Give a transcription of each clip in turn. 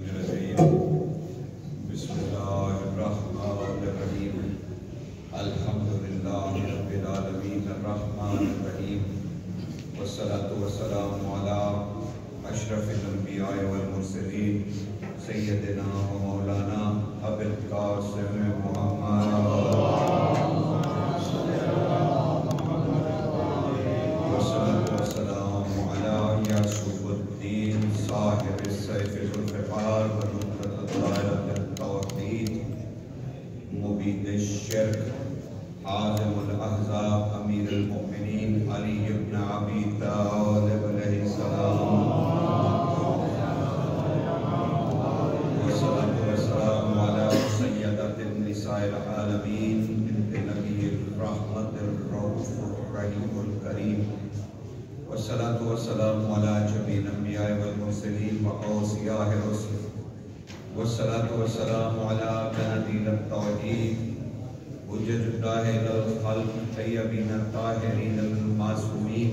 بسم اللہ الرحمن الرحیم الحمدللہ رب العالمین الرحمن الرحیم والصلاة والسلام علی اشرف الانبیاء والمرسلین سیدنا و مولانا ابی القاسم محمد والصلاة والسلام علی یعقوب الدین صاحب السیف ذوالفقار مبید الشرک عازم الاحزاب امیر المؤمنین علی ابن ابی طالب علیہ السلام والصلاة والسلام علی سیدۃ النساء العالمین بنت نبی الرحمت الرؤوف الرحیم الکریم والصلاة والسلام علی جمیع الانبیاء والمرسلین واوصیاء الرسل والصلاة والسلام على قناديل التوحيد حجج الله للخلق الطيبين الطاهرين المعصومين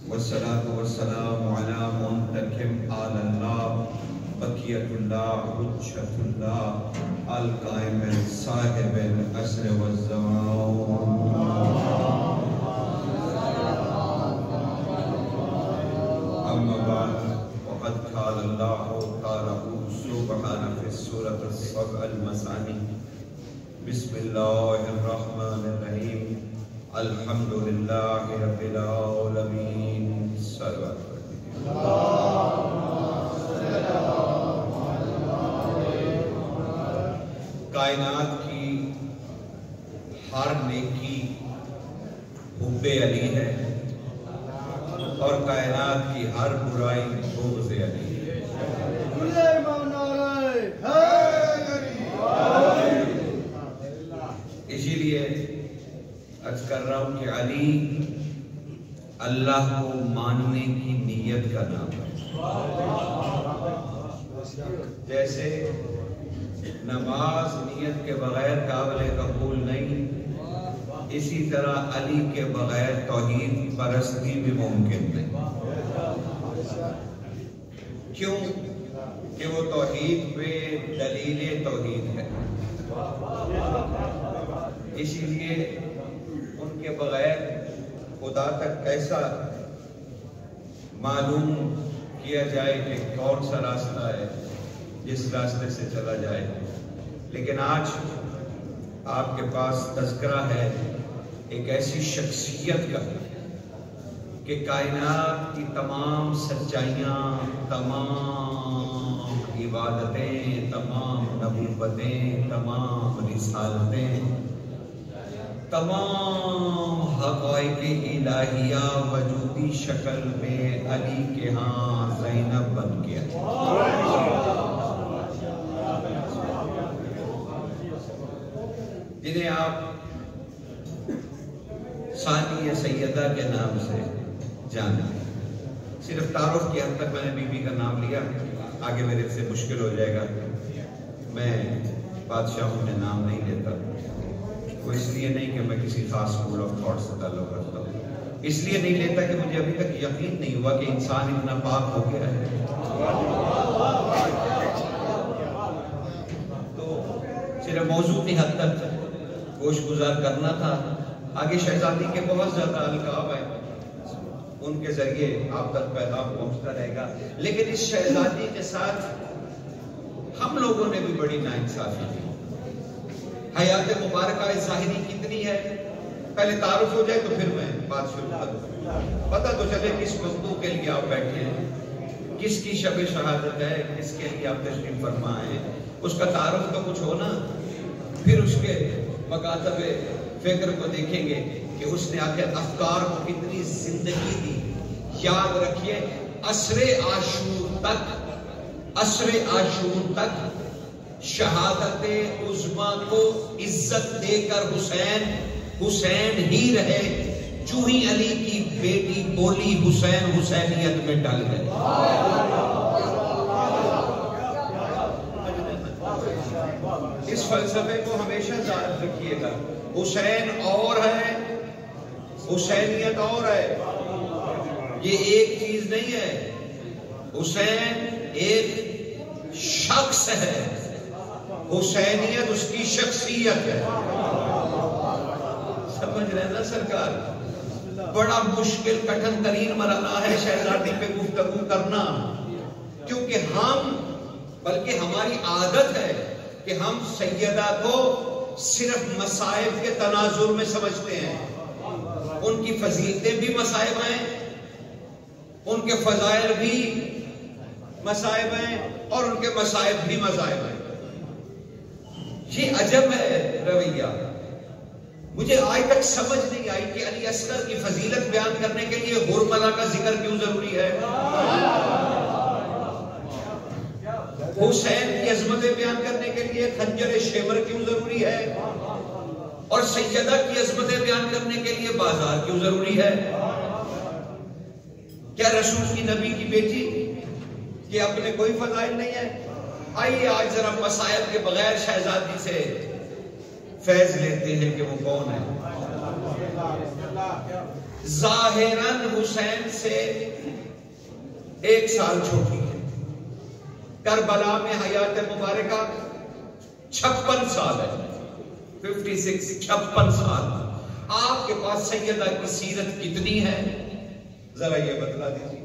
والصلاة والسلام على منتكم على الله بقية الله حجة الله القائم صاحب العصر والزمان أما بعد وقد قال الله تعالى سبحانہ فی السورة السبع المثانی بسم اللہ الرحمن الرحیم الحمدللہ رب العالمین صلوات کائنات کی ہر نیکی حب علی ہے اور کائنات کی ہر برائی بغض علی ہے اسی لیے عرض کر رہا ہوں کہ علی اللہ کو ماننے کی نیت کا نام ہے جیسے نماز نیت کے بغیر قابل قبول نہیں، اسی طرح علی کے بغیر توحید پرستی بھی ممکن نہیں۔ کیوں؟ کہ وہ توحید پہ دلیل توحید ہے، اسی لیے ان کے بغیر خدا تک کیسا معلوم کیا جائے کہ کون سا راستہ ہے جس راستے سے چلا جائے۔ لیکن آج آپ کے پاس تذکرہ ہے ایک ایسی شخصیت کا کہ کائنات کی تمام سچائیاں، تمام عبادتیں، تمام نبوتیں، تمام رسالتیں، تمام حقائق الہیہ وجودی شکل میں علی کے ہاں زینب بن گیا۔ جنہیں آپ ثانی سیدہ کے نام سے جانتے ہیں۔ صرف تعارف کی حد تک میں نے بی بی کا نام لیا، آگے میرے سے مشکل ہو جائے گا۔ میں بادشاہوں کے نام نہیں لیتا، وہ اس لیے نہیں کہ میں کسی خاص اسکول آف تھاٹ سے تعلق رکھتا ہوں، اس لیے نہیں لیتا کہ مجھے ابھی تک یقین نہیں ہوا کہ انسان اتنا پاک ہو گیا ہے۔ تو صرف موضوع کی حد تک گوش گزار کرنا تھا۔ آگے شہزادی کے بہت زیادہ القاب ہیں، ان کے ذریعے آپ تک پیغام پہنچتا رہے گا، لیکن اس شہزادی کے ساتھ ہم لوگوں نے بھی بڑی ناانصافی کی۔ حیات مبارکہ ظاہری کتنی ہے، پہلے تعارف ہو جائے تو پھر میں بات شروع کروں، پتہ تو چلے کس موضوع کے لیے آپ بیٹھے ہیں، کس کی شب شہادت ہے، کس کے لیے آپ تشریف فرما ہیں، اس کا تعارف تو کچھ ہونا، پھر اس کے مکاتب فکر کو دیکھیں گے کہ اس نے آخر افکار کو کتنی زندگی دی۔ یاد رکھیے عصر عاشور تک شہادت عظمیٰ کو عزت دے کر حسین ہی رہے، جو ہی علی کی بیٹی بولی حسین حسینیت میں ڈل گئے۔ اس فلسفے کو ہمیشہ یاد رکھیے گا، حسین اور ہے، حسینیت اور ہے، یہ ایک چیز نہیں ہے۔ حسین ایک شخص ہے، حسینیت اس کی شخصیت ہے. سمجھ رہے نا سرکار؟ بڑا مشکل کٹھن ترین مرحلہ ہے شہزادی پہ گفتگو کرنا، کیونکہ بلکہ ہماری عادت ہے کہ ہم سیدہ کو صرف مصائب کے تناظر میں سمجھتے ہیں. ان کی فضیلتیں بھی مصائب ہیں، ان کے فضائل بھی مصائب ہیں، اور ان کے مصائب بھی مصائب ہیں. یہ عجب ہے رویہ. مجھے آج تک سمجھ نہیں آئی کہ علی اصغر کی فضیلت بیان کرنے کے لیے حرملہ کا ذکر کیوں ضروری ہے، حسین کی عظمتیں بیان کرنے کے لیے خنجر شیور کیوں ضروری ہے، اور سیدہ کی عظمتیں بیان کرنے کے لیے بازار کیوں ضروری ہے. کیا رسول کی نبی کی بیٹی کہ اپنے کوئی فضائل نہیں ہے؟ آئیے آج ذرا مصائب کے بغیر شہزادی سے فیض لیتے ہیں کہ وہ کون ہے. ظاہراً حسین سے 1 سال چھوٹی ہے. کربلا میں حیات مبارکہ 56 سال ہے، 56 سال. آپ کے پاس سیدہ کی سیرت کتنی ہے ذرا یہ بتلا دیجیے.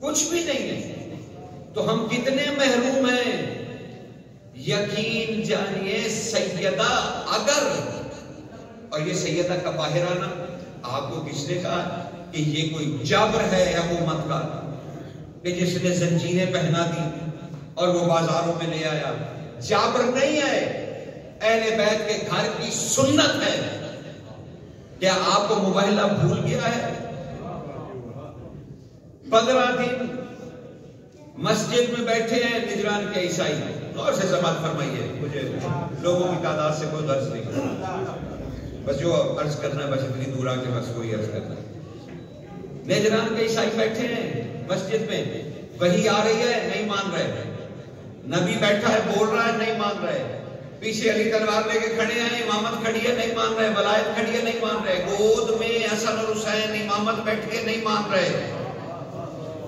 کچھ بھی نہیں ہے. تو ہم کتنے محروم ہیں. یقین جانیے سیدہ اگر، اور یہ سیدہ کا باہرانہ آپ کو کس نے کہا کہ یہ کوئی جبر ہے حکومت کا کہ جس نے زنجیریں پہنا دی اور وہ بازاروں میں لے آیا؟ جبر نہیں ہے، اہل بیت کے گھر کی سنت ہے. کیا آپ کو مباہلہ بھول گیا ہے؟ 15 دن مسجد میں بیٹھے ہیں نجران کے عیسائی. اور سے سماعت فرمائیے، مجھے لوگوں کی تعداد سے کوئی غرض نہیں، بس جو عرض کرنا ہے بس اتنی دور آ کے بس کوئی عرض کرنا ہے. نجران کے عیسائی بیٹھے ہیں مسجد میں، وحی آ رہی ہے نہیں مان رہے، نبی بیٹھا ہے بول رہا ہے نہیں مان رہے، پیچھے علی تلوار لے کے کھڑے ہیں، امامت کھڑی ہے نہیں مان رہے، ولایت کھڑی ہے نہیں مان رہے، گود میں حسن اور حسین امامت بیٹھ کے نہیں مان رہے.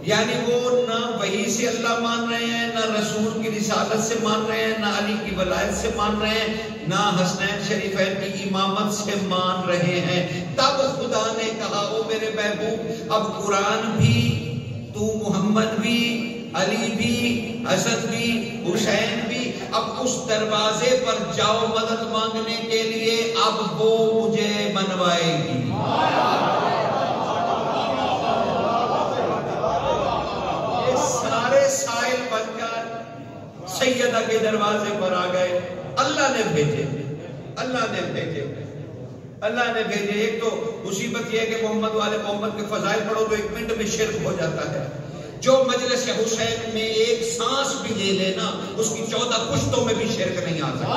یعنی وہ نہ وحی سے اللہ مان رہے ہیں، نہ رسول کی رسالت سے مان رہے ہیں، نہ علی کی ولایت سے مان رہے ہیں، نہ حسنین شریفین کی امامت سے مان رہے ہیں. تب خدا نے کہا او میرے محبوب اب قرآن بھی، تو محمد بھی، علی بھی، حسن بھی، حسین بھی، اب اس دروازے پر جاؤ مدد مانگنے کے لیے، اب وہ مجھے منوائے گی. سائل بن کر سیدہ کے دروازے پر آ گئے. اللہ نے بھیجے، اللہ نے بھیجے، اللہ نے بھیجے. ایک تو مصیبت یہ ہے کہ محمد والے محمد کے فضائل پڑھو تو 1 منٹ میں شرک ہو جاتا ہے. جو مجلس حسین میں ایک سانس بھی لے لینا اس کی 14 پشتوں میں بھی شرک نہیں آ سکتا.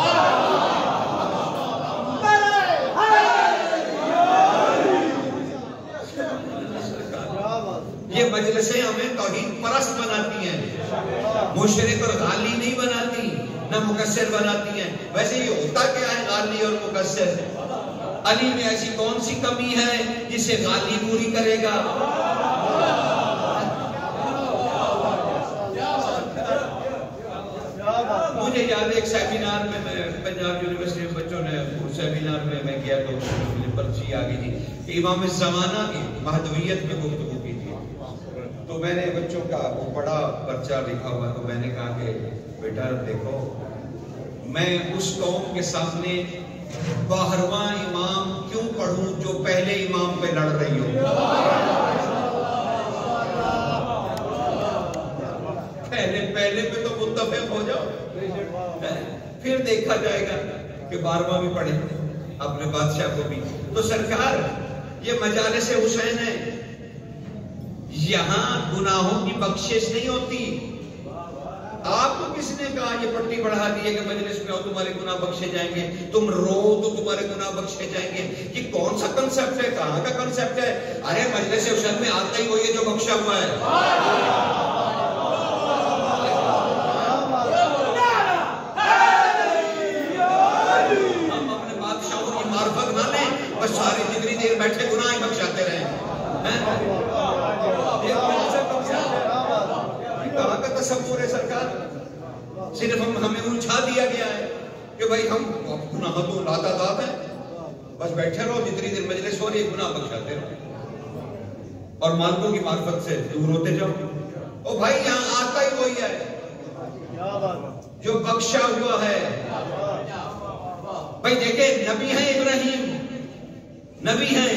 یہ مجلسیں ہمیں توحید پرست بناتی ہیں، مشرک اور غالی نہیں بناتی، نہ مقصر بناتی ہیں. ویسے یہ ہوتا کیا ہے غالی اور مقصر؟ علی میں ایسی کون سی کمی ہے جسے غالی پوری کرے گا؟ مجھے یاد ہے ایک سیمینار میں پنجاب یونیورسٹی میں بچوں نے سیمینار میں گیا تو پرچی آگئی تھی کہ امام زمانہ کی مہدویت میں گفتگو کی تھی. تو میں نے بچوں کا وہ بڑا پرچہ لکھا ہوا، تو میں نے کہا کہ بیٹا دیکھو میں اس قوم کے سامنے 12واں امام کیوں پڑھوں جو پہلے امام پہ لڑ رہی ہو؟ پہلے پہ تو متفق ہو جاؤ، پھر دیکھا جائے گا کہ 12واں بھی پڑھے اپنے بادشاہ کو بھی. تو سرکار یہ مجالس حسین ہے، یہاں گناہوں کی بخشش نہیں ہوتی. آپ کو کس نے کہا یہ پٹی بڑھا دی ہے کہ مجلس میں ہو تمہارے گناہ بخشے جائیں گے، تم رو تو تمہارے گناہ بخشے جائیں گے؟ یہ کون سا کنسپٹ ہے، کہاں کا کنسپٹ ہے؟ ارے مجلس حسین میں آتا ہی وہی ہے جو بخشا ہوا ہے. ہم اپنے بادشاہوں کی معرفت نہ لیں، بس ساری جتنی دیر بیٹھے گناہ ہی بخشاتے رہیں. کہاں کا تصور ہے سرکار؟ صرف ہمیں الجھا دیا گیا ہے کہ بھائی ہم گناہ تو لاتعداد ہیں، بس بیٹھے رہو، جتنی دیر مجلس ہو رہی ہے گناہ بخشاتے رہو اور مالکوں کی معرفت سے دور ہوتے جاؤ۔ او بھائی یہاں آتا ہی وہی ہے جو بخشا ہوا ہے۔ بھائی دیکھیں نبی ہیں ابراہیم، نبی ہیں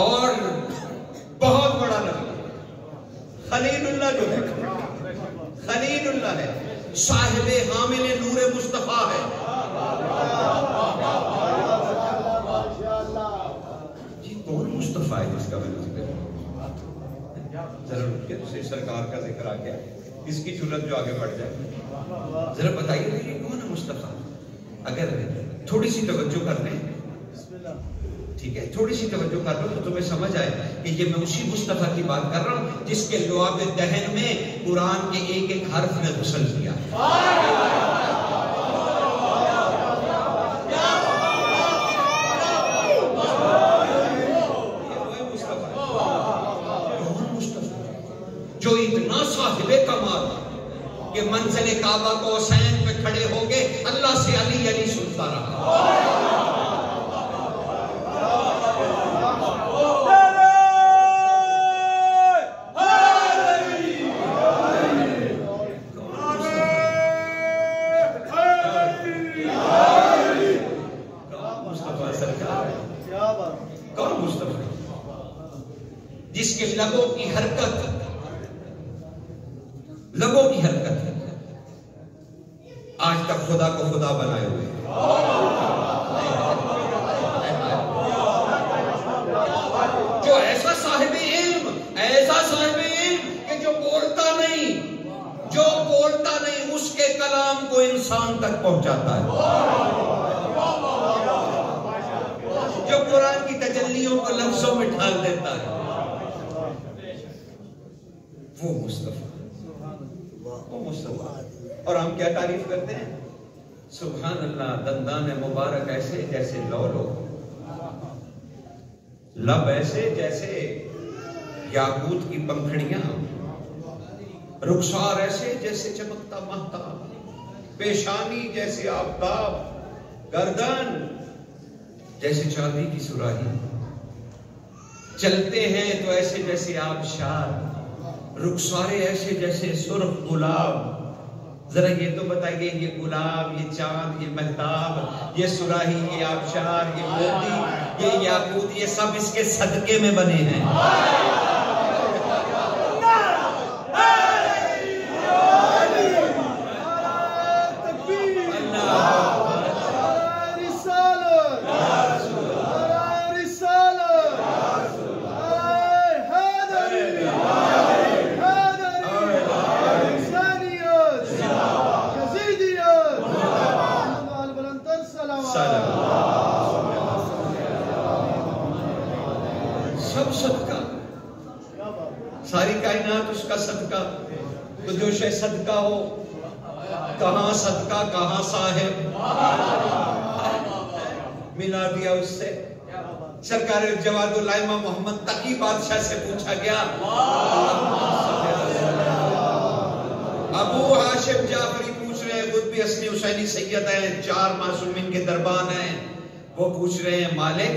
اور بہت بڑا نبی، خلیل اللہ جو ہے، خلیل اللہ ہے، صاحب حامل نور مصطفیٰ ہے۔ جی کون مصطفیٰ ہے جس کا میں نے ذکر ذرا رک کے اسے سرکار کا ذکر آ گیا، اس کی جرت جو آگے بڑھ جائے، ذرا بتائیے یہ کون ہے مصطفیٰ؟ اگر تھوڑی سی توجہ کر لیں، ٹھیک ہے، تھوڑی سی توجہ کر لو تو تمہیں سمجھ آئے کہ یہ میں اسی مصطفیٰ کی بات کر رہا ہوں جس کے لعاب دہن میں قرآن کے ایک ایک حرف نے غسل کیا۔ جو اتنا صاحب کمال کہ منزل کعبہ کو حسین پہ کھڑے ہو گئے، اللہ سے علی علی سنتا رہا۔ کون مصطفیٰ؟ جس کے لبوں کی حرکت ہے آج تک خدا کو خدا بنائے ہوئے، جو ایسا صاحب علم کہ جو بولتا نہیں اس کے کلام کو انسان تک پہنچاتا ہے، جو قرآن کی تجلیوں کو لفظوں میں ڈھال دیتا ہے، وہ مصطفیٰ۔ اور ہم کیا تعریف کرتے ہیں؟ سبحان اللہ، دندان مبارک ایسے جیسے لولو، لب ایسے جیسے یاقوت کی پنکھڑیاں، رخسار ایسے جیسے چمکتا مہتاب، پیشانی جیسے آفتاب، گردن جیسے چاندی کی سراہی، چلتے ہیں تو ایسے جیسے آبشار، رخسارے ایسے جیسے سرخ گلاب۔ ذرا یہ تو بتائیے، یہ گلاب، یہ چاند، یہ مہتاب، یہ سراہی، یہ آبشار، یہ موتی، یہ یاقوت، یہ سب اس کے صدقے میں بنے ہیں۔ سب صدقہ، ساری کائنات اس کا صدقہ، تو جو شے صدقہ ہو، کہاں صدقہ کہاں صاحب، ملا دیا اس سے۔ سرکار جواد الائمہ محمد تقی بادشاہ سے پوچھا گیا، ابو ہاشم جعفری پوچھ رہے ہیں، قطب حسنی حسینی سید ہیں، 4 معصومین کے دربان ہیں، وہ پوچھ رہے ہیں مالک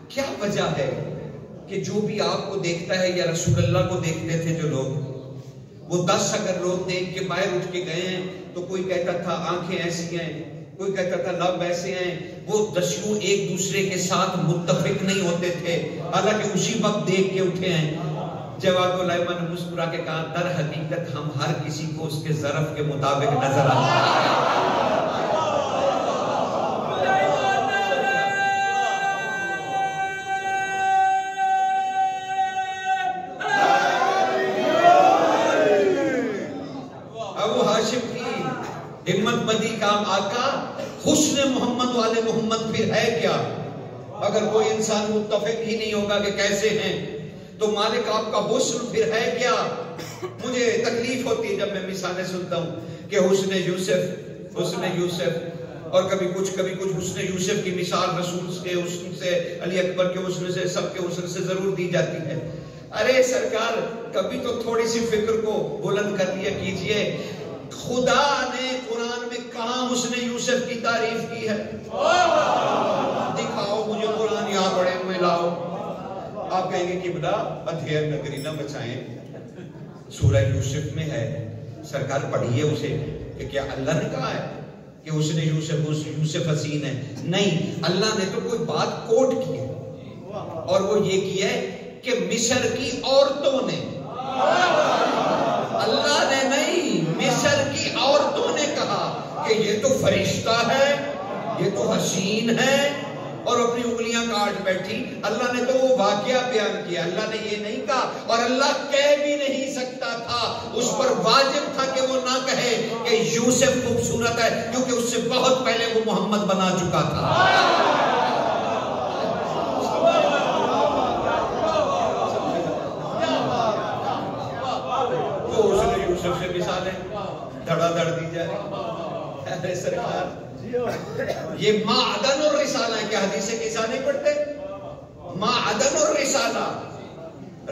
کیا وجہ ہے کہ جو بھی آپ کو دیکھتا ہے یا رسول اللہ کو دیکھتے تھے جو لوگ، وہ 10 اگر لوگ دیکھ کے باہر اٹھ کے گئے ہیں تو کوئی کہتا تھا آنکھیں ایسی ہیں، کوئی کہتا تھا لب ایسے ہیں، وہ 10 ایک دوسرے کے ساتھ متفق نہیں ہوتے تھے، حالانکہ اسی وقت دیکھ کے اٹھے ہیں۔ جواد الائمہ نے مسکرا کے کہا در حقیقت ہم ہر کسی کو اس کے ظرف کے مطابق نظر آتا ہے۔ ہمت مندی کا آقا، حسن محمد والے محمد پھر ہے کیا؟ اگر کوئی انسان متفق ہی نہیں ہوگا کہ کیسے ہیں تو مالک آپ کا حسن پھر ہے کیا؟ مجھے تکلیف ہوتی ہے جب میں مثالیں سنتا ہوں کہ حسن یوسف اور کبھی کچھ حسن یوسف کی مثال رسول کے حسن سے، علی اکبر کے حسن سے، سب کے حسن سے ضرور دی جاتی ہے۔ ارے سرکار کبھی تو تھوڑی سی فکر کو بلند کر لیا کیجئے خدا نے قرآن میں کہاں حسن یوسف کی تعریف کی ہے؟ دکھاؤ مجھے قرآن، یہاں پڑھے ہوئے لاؤ۔ آپ کہیں گے کہ بڑا ادھیر نگری نہ بچائیں، سورہ یوسف میں ہے، سرکار پڑھیے اسے کہ کیا اللہ نے کہا ہے کہ حسن یوسف حسین ہے؟ نہیں، اللہ نے تو کوئی بات کوٹ کی ہے، اور وہ یہ کی ہے کہ مصر کی عورتوں نے، اللہ نے نہیں، مصر کی عورتوں نے کہا کہ یہ تو فرشتہ ہے، یہ تو حسین ہے، اور اپنی انگلیاں کاٹ بیٹھی۔ اللہ نے تو وہ واقعہ بیان کیا، اللہ نے یہ نہیں کہا، اور اللہ کہہ بھی نہیں سکتا تھا، اس پر واجب تھا کہ وہ نہ کہے کہ یوسف خوبصورت ہے، کیونکہ اس سے بہت پہلے وہ محمد بنا چکا تھا۔ تو اس نے یوسف سے مثالیں دھڑا دھڑ دی جائے۔ ارے سرکار، یہ معدن اور رسالہ ہے، کیا حدیث کسا نہیں پڑھتے؟ معدن اور رسالہ،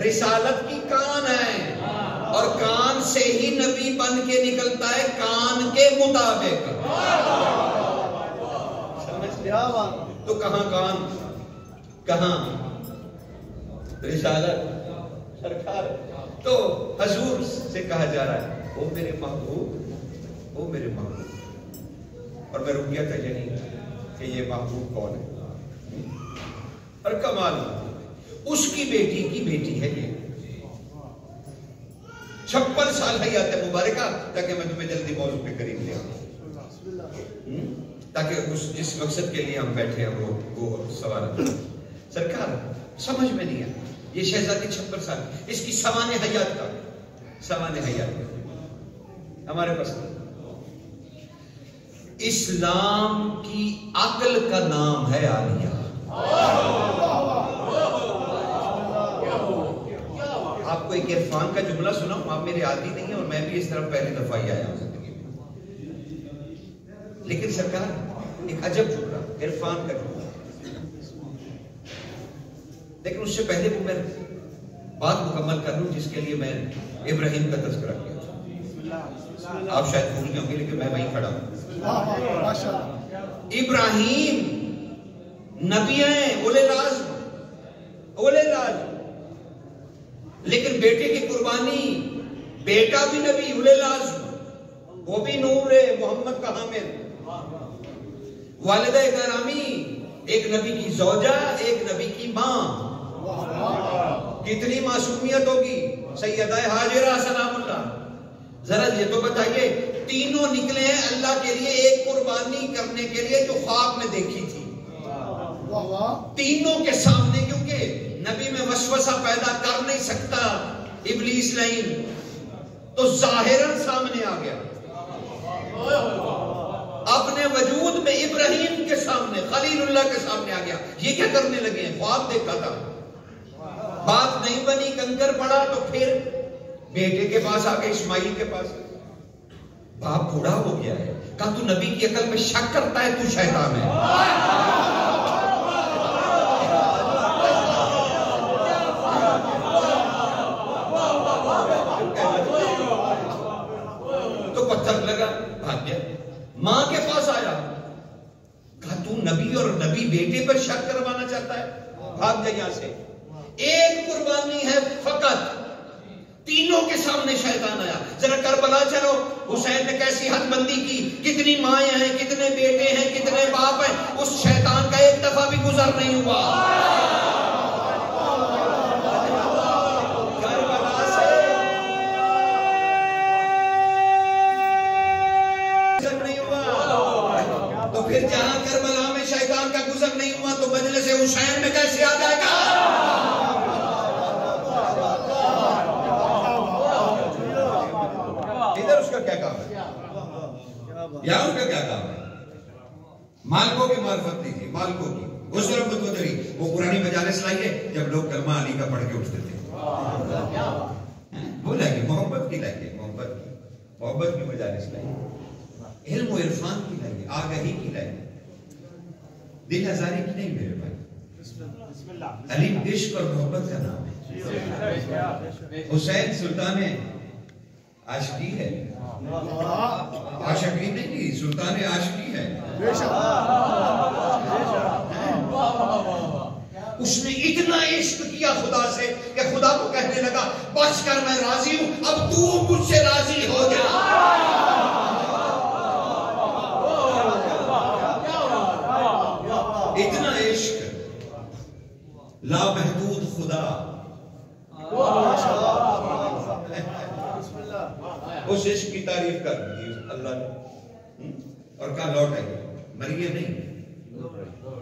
رسالت کی کان ہے، اور کان سے ہی نبی بن کے نکلتا ہے، کان کے مطابق۔ سمجھ لیا؟ تو کہاں کان، کہاں رسالت؟ سرکار تو حضور سے کہا جا رہا ہے وہ میرے محبوب، وہ میرے محبوب، اور میں رک گیا تھا یعنی کہ یہ محبوب کون ہے؟ اور کمال اس کی بیٹی کی بیٹی ہے یہ، 56 سال حیات مبارکہ، تاکہ میں تمہیں جلدی موضوع کے قریب لے آؤں، تاکہ جس مقصد کے لیے ہم بیٹھے ہیں وہ سوال۔ سرکار سمجھ میں نہیں آیا، یہ شہزادی 56 سال، اس کی سوانح حیات کا، سوانح حیات کا ہمارے پاس اسلام کی عقل کا نام ہے عالیہ۔ آپ کو ایک عرفان کا جملہ سناؤں، آپ میرے عادی نہیں ہیں، اور میں بھی اس طرح پہلی دفعہ ہی آیا ہوں زندگی میں، لیکن سرکار ایک عجب جملہ، عرفان کا جملہ، لیکن اس سے پہلے وہ میں بات مکمل کر لوں جس کے لیے میں ابراہیم کا تذکرہ کیا تھا۔ آپ شاید بھول گئے ہوں گے، لیکن میں وہیں کھڑا ہوں۔ ابراہیم نبی ہیں، اولے العزم، لیکن بیٹے کی قربانی، بیٹا بھی نبی، اولے العزم، وہ بھی نور ہے، محمد کا حامل، والدہ گرامی، ایک نبی کی زوجہ، ایک نبی کی ماں، کتنی معصومیت ہوگی سیدہ ہاجرہ سلام اللہ۔ ذرا یہ تو بتائیے، تینوں نکلے ہیں اللہ کے لیے ایک قربانی کرنے کے لیے جو خواب میں دیکھی تھی، تینوں کے سامنے، کیونکہ نبی میں وسوسہ پیدا کر نہیں سکتا ابلیس لعین، تو ظاہراً سامنے آ گیا، اپنے وجود میں ابراہیم کے سامنے، خلیل اللہ کے سامنے آ گیا۔ یہ کیا کرنے لگے ہیں؟ خواب دیکھا تھا، بات نہیں بنی، کنکر پڑا، تو پھر بیٹے کے پاس آ گئے، اسماعیل کے پاس۔ باپ بوڑھا ہو گیا ہے، کہا تو نبی کی عقل میں شک کرتا ہے، تو شیطان ہے۔ تو پتھر لگا، بھاگ گیا، ماں کے پاس آیا، کہا تو نبی اور نبی بیٹے پر شک کروانا چاہتا ہے، بھاگ گیا یہاں سے۔ ایک قربانی ہے فقط، تینوں کے سامنے شیطان آیا۔ ذرا کربلا چلو، حسین نے کیسی حد بندی کی، کتنی مائیں ہیں، کتنے بیٹے ہیں، کتنے باپ ہیں، اس شیطان کا ایک دفعہ بھی گزر نہیں ہوا۔ کربلا سے گزر نہیں ہوا، تو پھر جہاں کربلا میں شیطان کا گزر نہیں ہوا تو مجلس حسین میں کیسے آ جائے گا؟ اس کا کیا کام ہے؟ یا اس کا کیا کام ہے؟ مالکوں کی معرفت نہیں تھی، مالکوں کی، اس طرف بدری، وہ پرانی مجالس لائیے جب لوگ کلمہ علی کا پڑھ کے اٹھتے تھے، وہ لائیے، محبت کی لائیے، محبت کی مجالس لائیے، علم و عرفان کی لائیے، آگہی کی لائیے، دل ہزاری کی نہیں میرے بھائی۔ علی عشق اور محبت کا نام ہے۔ حسین سلطان عاشقی ہے، عاشقی نہیں، سلطان عاشقی ہے۔ اس نے اتنا عشق کیا خدا سے کہ خدا کو کہنے لگا بس کر، میں راضی ہوں، اب تو مجھ سے راضی ہو جا۔ اتنا عشق، لامحدود خدا۔ اس عشق کی تعریف کر دی اللہ نے اور کہا لوٹ آئیے، مریے نہیں،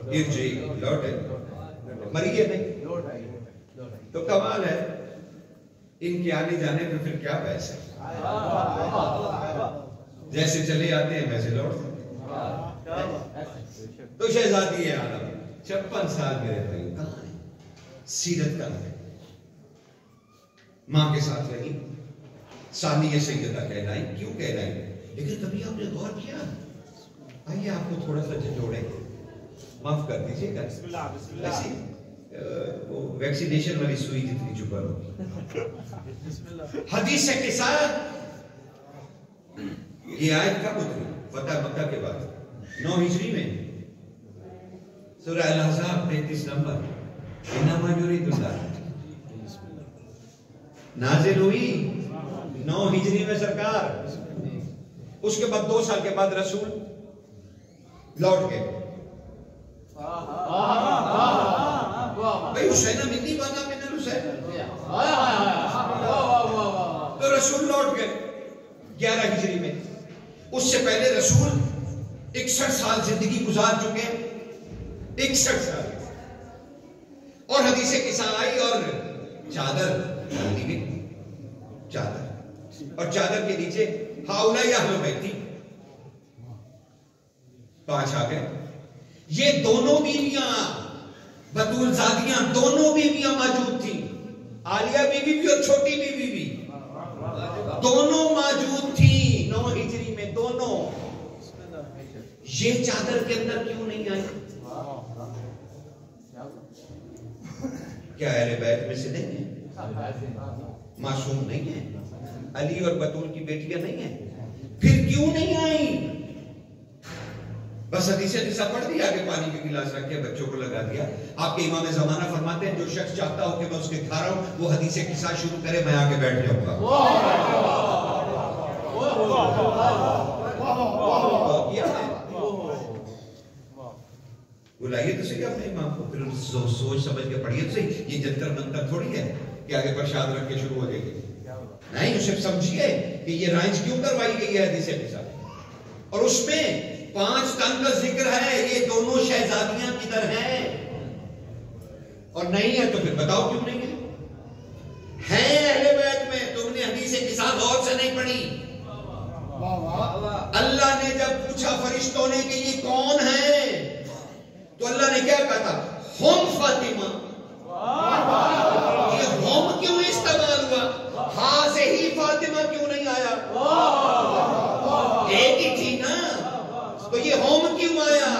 ارجعی، لوٹ آئیے، مریے نہیں۔ تو کمال ہے ان کے آنے جانے میں، پھر کیا بحث ہے؟ جیسے چلے آتے ہیں ویسے لوٹتے ہیں۔ تو شہزادی عالم 56 سال میرے بھائی کہاں ہے؟ سیرت کا ہے، ماں کے ساتھ رہی، ثانیہ سیدہ کہلائیں، کیوں کہلائیں؟ لیکن کبھی آپ نے غور کیا؟ آئیے آپ کو تھوڑا سا جھنجھوڑیں، معاف کر دیجیے گا، ایسی وہ ویکسینیشن والی سوئی جتنی چپا ہوگی۔ حدیث کے ساتھ یہ آیت کب اتری؟ فتح مکہ کے بعد 9 ہجری میں، سورہ الاحزاب 33 نمبر، انما یرید اللہ، نازل ہوئی 9 ہجری میں سرکار۔ اس کے بعد 2 سال کے بعد رسول لوٹ گئے۔ بھائی حسین منی بانا من الحسین، تو رسول لوٹ گئے 11 ہجری میں۔ اس سے پہلے رسول 61 سال زندگی گزار چکے، 61 سال، اور حدیث قصہ آئی اور چادر ڈال دی گئی، چادر، اور چادر کے نیچے ہاؤلائی اہل بیتی 5 آ گئے۔ یہ دونوں بیویاں بطول زادیاں، دونوں بیویاں موجود تھیں، عالیہ بیوی بھی اور چھوٹی بیوی بھی، دونوں موجود تھیں 9 ہجری میں، دونوں۔ یہ چادر کے اندر کیوں نہیں آئی؟ کیا اہل بیت میں سے نہیں ہے؟ معصوم نہیں ہے؟ علی اور بطول کی بیٹیاں نہیں ہیں؟ پھر کیوں نہیں آئی؟ بس حدیث پڑھ دی، آگے پانی کے گلاس رکھ کے بچوں کو لگا دیا۔ آپ کے امام زمانہ فرماتے ہیں جو شخص چاہتا ہو کہ میں اس کے گھر آؤں، وہ حدیث قصہ شروع کرے، میں آگے بیٹھ جاؤں گا۔ بلائیے تو صحیح اپنے امام کو، پھر سوچ سمجھ کے پڑھیے تو صحیح۔ یہ جنتر منتر تھوڑی ہے کہ آگے پرشاد رکھ کے شروع ہو جائے گی، نہیں، صرف سمجھیے کہ یہ رائج کیوں کروائی گئی ہے حدیث قصہ، اور اس میں 5 تن کا ذکر ہے، یہ دونوں شہزادیاں کدھر ہیں؟ اور نہیں ہے تو پھر بتاؤ کیوں نہیں ہے؟ اہل بیت میں تم نے حدیث قصہ غور سے نہیں پڑھی۔ اللہ نے جب پوچھا فرشتوں نے کہ یہ کون ہے، تو اللہ نے کیا کہا تھا؟ ہم فاطمہ۔ یہ ہم کیوں استعمال ہوا؟ ہاں سے ہی فاطمہ کیوں نہیں آیا؟ ایک ہی تھی نا، تو یہ ہوم کیوں آیا؟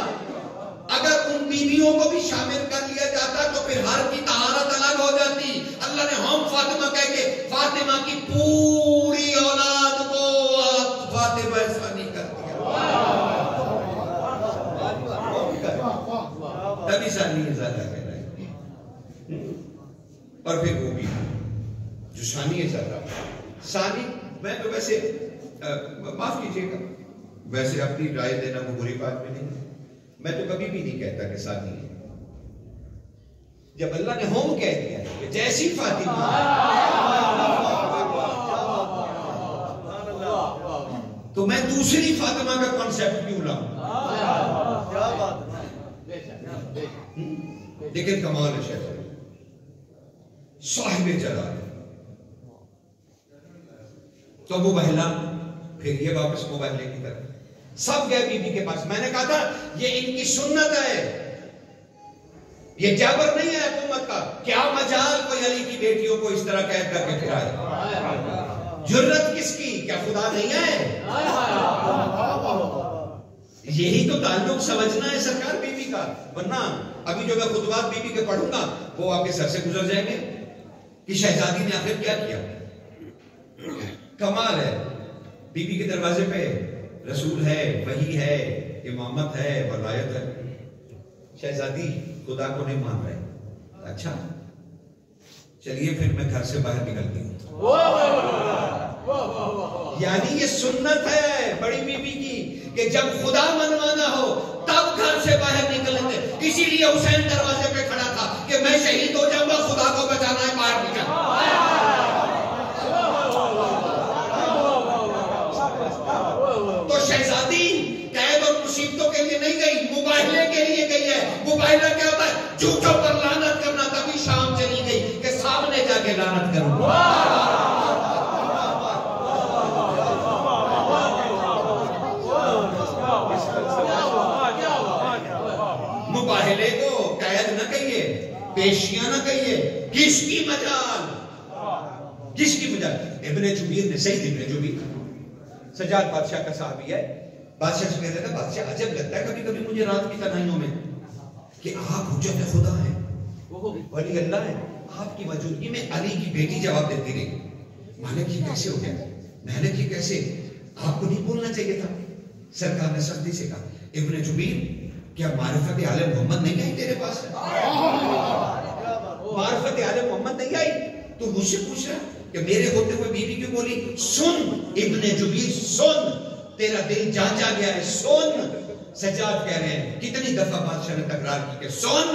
اگر ان بیویوں کو بھی شامل کر لیا جاتا تو پھر ہر کی طہارت الگ ہو جاتی۔ اللہ نے ہوم فاطمہ کہہ کے فاطمہ کی پوری اولاد کو فاطمہ ثانی کر دیا۔ تبھی ثانی زیادہ کہہ رہے ہیں۔ اور پھر وہ بھی جو ثانی زیادہ، ثانی میں تو ویسے معاف کیجیے گا، ویسے اپنی رائے دینا وہ بری بات میں نہیں، میں تو کبھی بھی نہیں کہتا کہ ثانی ہے۔ جب اللہ نے ہوم کہہ دیا کہ جیسی فاطمہ، تو میں دوسری فاطمہ کا کانسیپٹ کیوں لاؤں؟ لیکن کمال ہے شہزادی، صاحب جلال، تو ابو بہلا، پھر یہ واپس مبہلے کی طرف، سب گئے بی بی کے پاس۔ میں نے کہا تھا یہ ان کی سنت ہے، یہ جابر نہیں ہے حکومت کا۔ کیا مجال کوئی علی کی بیٹیوں کو اس طرح قید کر کے پھرائے؟ جرت کس کی؟ کیا خدا نہیں ہے؟ یہی تو تعلق سمجھنا ہے سرکار بی بی کا، ورنہ ابھی جو میں خطبات بی بی کے پڑھوں گا وہ آپ کے سر سے گزر جائیں گے کہ شہزادی نے آخر کیا کیا۔ کمال ہے. بی کے دروازے پہ رسول ہے، وحی ہے، امامت ہے، ولایت ہے. شہزادی خدا کو نہیں مان رہے. اچھا چلیے پھر میں گھر سے باہر نکلتی ہوں. یعنی یہ سنت ہے بڑی بیوی کی کہ جب خدا منوانا ہو تب گھر سے باہر نکلیں گے. اسی لیے حسین دروازے پہ کھڑا تھا کہ میں شہید ہو جاؤں گا، خدا کو بچانا ہے، باہر نکل. تو شہزادی قید اور مصیبتوں کے لیے نہیں گئی، مباہلے کے لیے گئی ہے. مباہلہ کیا ہوتا ہے؟ جھوٹوں پر لعنت کرنا. تبھی شام چلی گئی کہ سامنے جا کے لعنت کروں. مباہلے کو قید نہ کہیے، پیشیاں نہ کہیے. کس کی مجال، کس کی مجال؟ ابن جبیر نے، سعید ابن جبیر سجاد بادشاہ کا صحابی ہے. بادشاہ سے کہتا تھا بادشاہ عجب لگتا ہے کبھی کبھی مجھے رات کی تنہائیوں میں کہ آپ حجت خدا ہیں، ولی اللہ ہے. آپ کی موجودگی میں علی کی بیٹی جواب دیتی رہی، مالک یہ کیسے ہو گیا، مالک یہ کیسے، آپ کو نہیں بولنا چاہیے تھا. سرکار نے سختی سے کہا ابن جبیر کیا معرفت آل محمد نہیں آئی تیرے پاس؟ معرفت آل محمد نہیں آئی؟ تو مجھ سے پوچھ رہا کہ میرے ہوتے ہوئے بیوی کیوں بولی؟ سن ابن جبیر سن، تیرا دل جانچا گیا ہے، سن. سجاد کہہ رہے ہیں کتنی دفعہ بادشاہ نے تکرار کی کہ سن.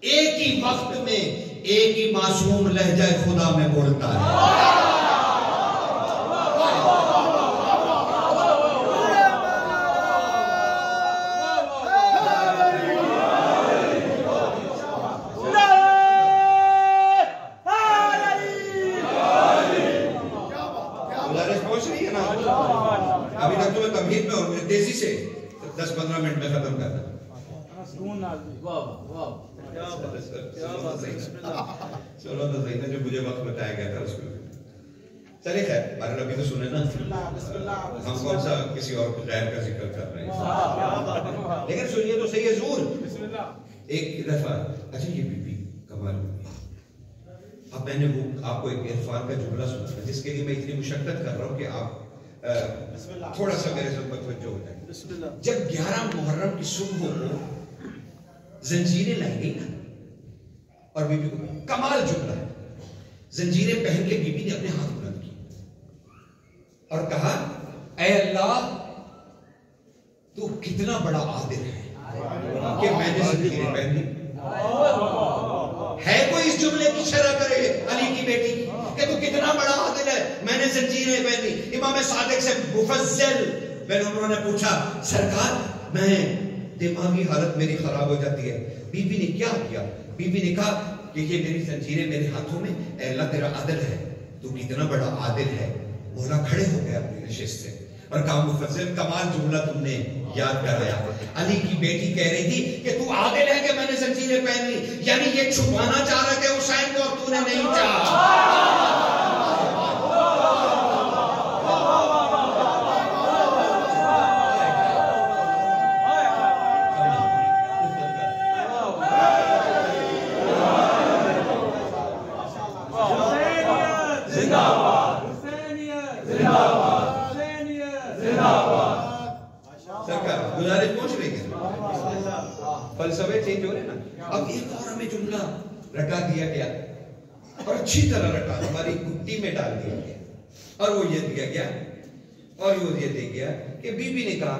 ایک ہی وقت میں ایک ہی معصوم لہجہ خدا میں بولتا ہے. ابھی تک تو میں تمہید میں اور تیزی سے 10-15 منٹ میں ختم کرتا ہوں. چلو تو صحیح نا، جو مجھے وقت بتایا گیا تھا اس کو چلے. خیر بارہ نبی تو سنے نا، ہم کون سا کسی اور غیر کا ذکر کر رہے ہیں. لیکن سنیے تو صحیح حضور. ایک دفعہ اچھا یہ بی بی کمال ہوئی. اب میں نے وہ آپ کو ایک عرفان کا جملہ سنا جس کے لیے میں اتنی مشقت کر رہا ہوں کہ آپ تھوڑا سا میرے سے متوجہ ہو جائے. جب 11 محرم کی صبح کو زنجیریں لائی گئی نا اور بی بی کو، کمال جملہ ہے، زنجیریں پہن کے بی بی نے اپنے ہاتھ بلند کی اور کہا اے اللہ تو کتنا بڑا عادل ہے کہ میں نے زنجیریں پہن لی. ہے کوئی اس جملے کی شرح کرے علی کی بیٹی کی کہ تو کتنا بڑا عادل ہے، میں نے زنجیریں پہن لی. امام صادق سے مفصل میں نے پوچھا سرکار میں دماغی حالت میری خراب ہو جاتی ہے. بی بی نے کیا کیا؟ بی بی نے کہا کہ یہ میری زنجیریں میرے ہاتھوں میں، اے اللہ تیرا عدل ہے، تو کتنا بڑا عادل ہے. مولا کھڑے ہو گئے اپنی نشست سے اور کہا مفصل کمال جملہ تم نے یاد کرایا. علی کی بیٹی کہہ رہی تھی کہ تو عادل ہے کہ میں نے زنجیریں پہن لی، یعنی یہ چھپانا چاہ رہا کہ حسین کو اب تو نے نہیں چاہا. فلسفے چینج ہو رہے نا. اب ایک اور ہمیں جملہ رٹا دیا گیا اور اچھی طرح رٹا ہماری گٹی میں ڈال دیا گیا اور وہ یہ دیا گیا اور یہ دیا گیا کہ بی بی نے کہا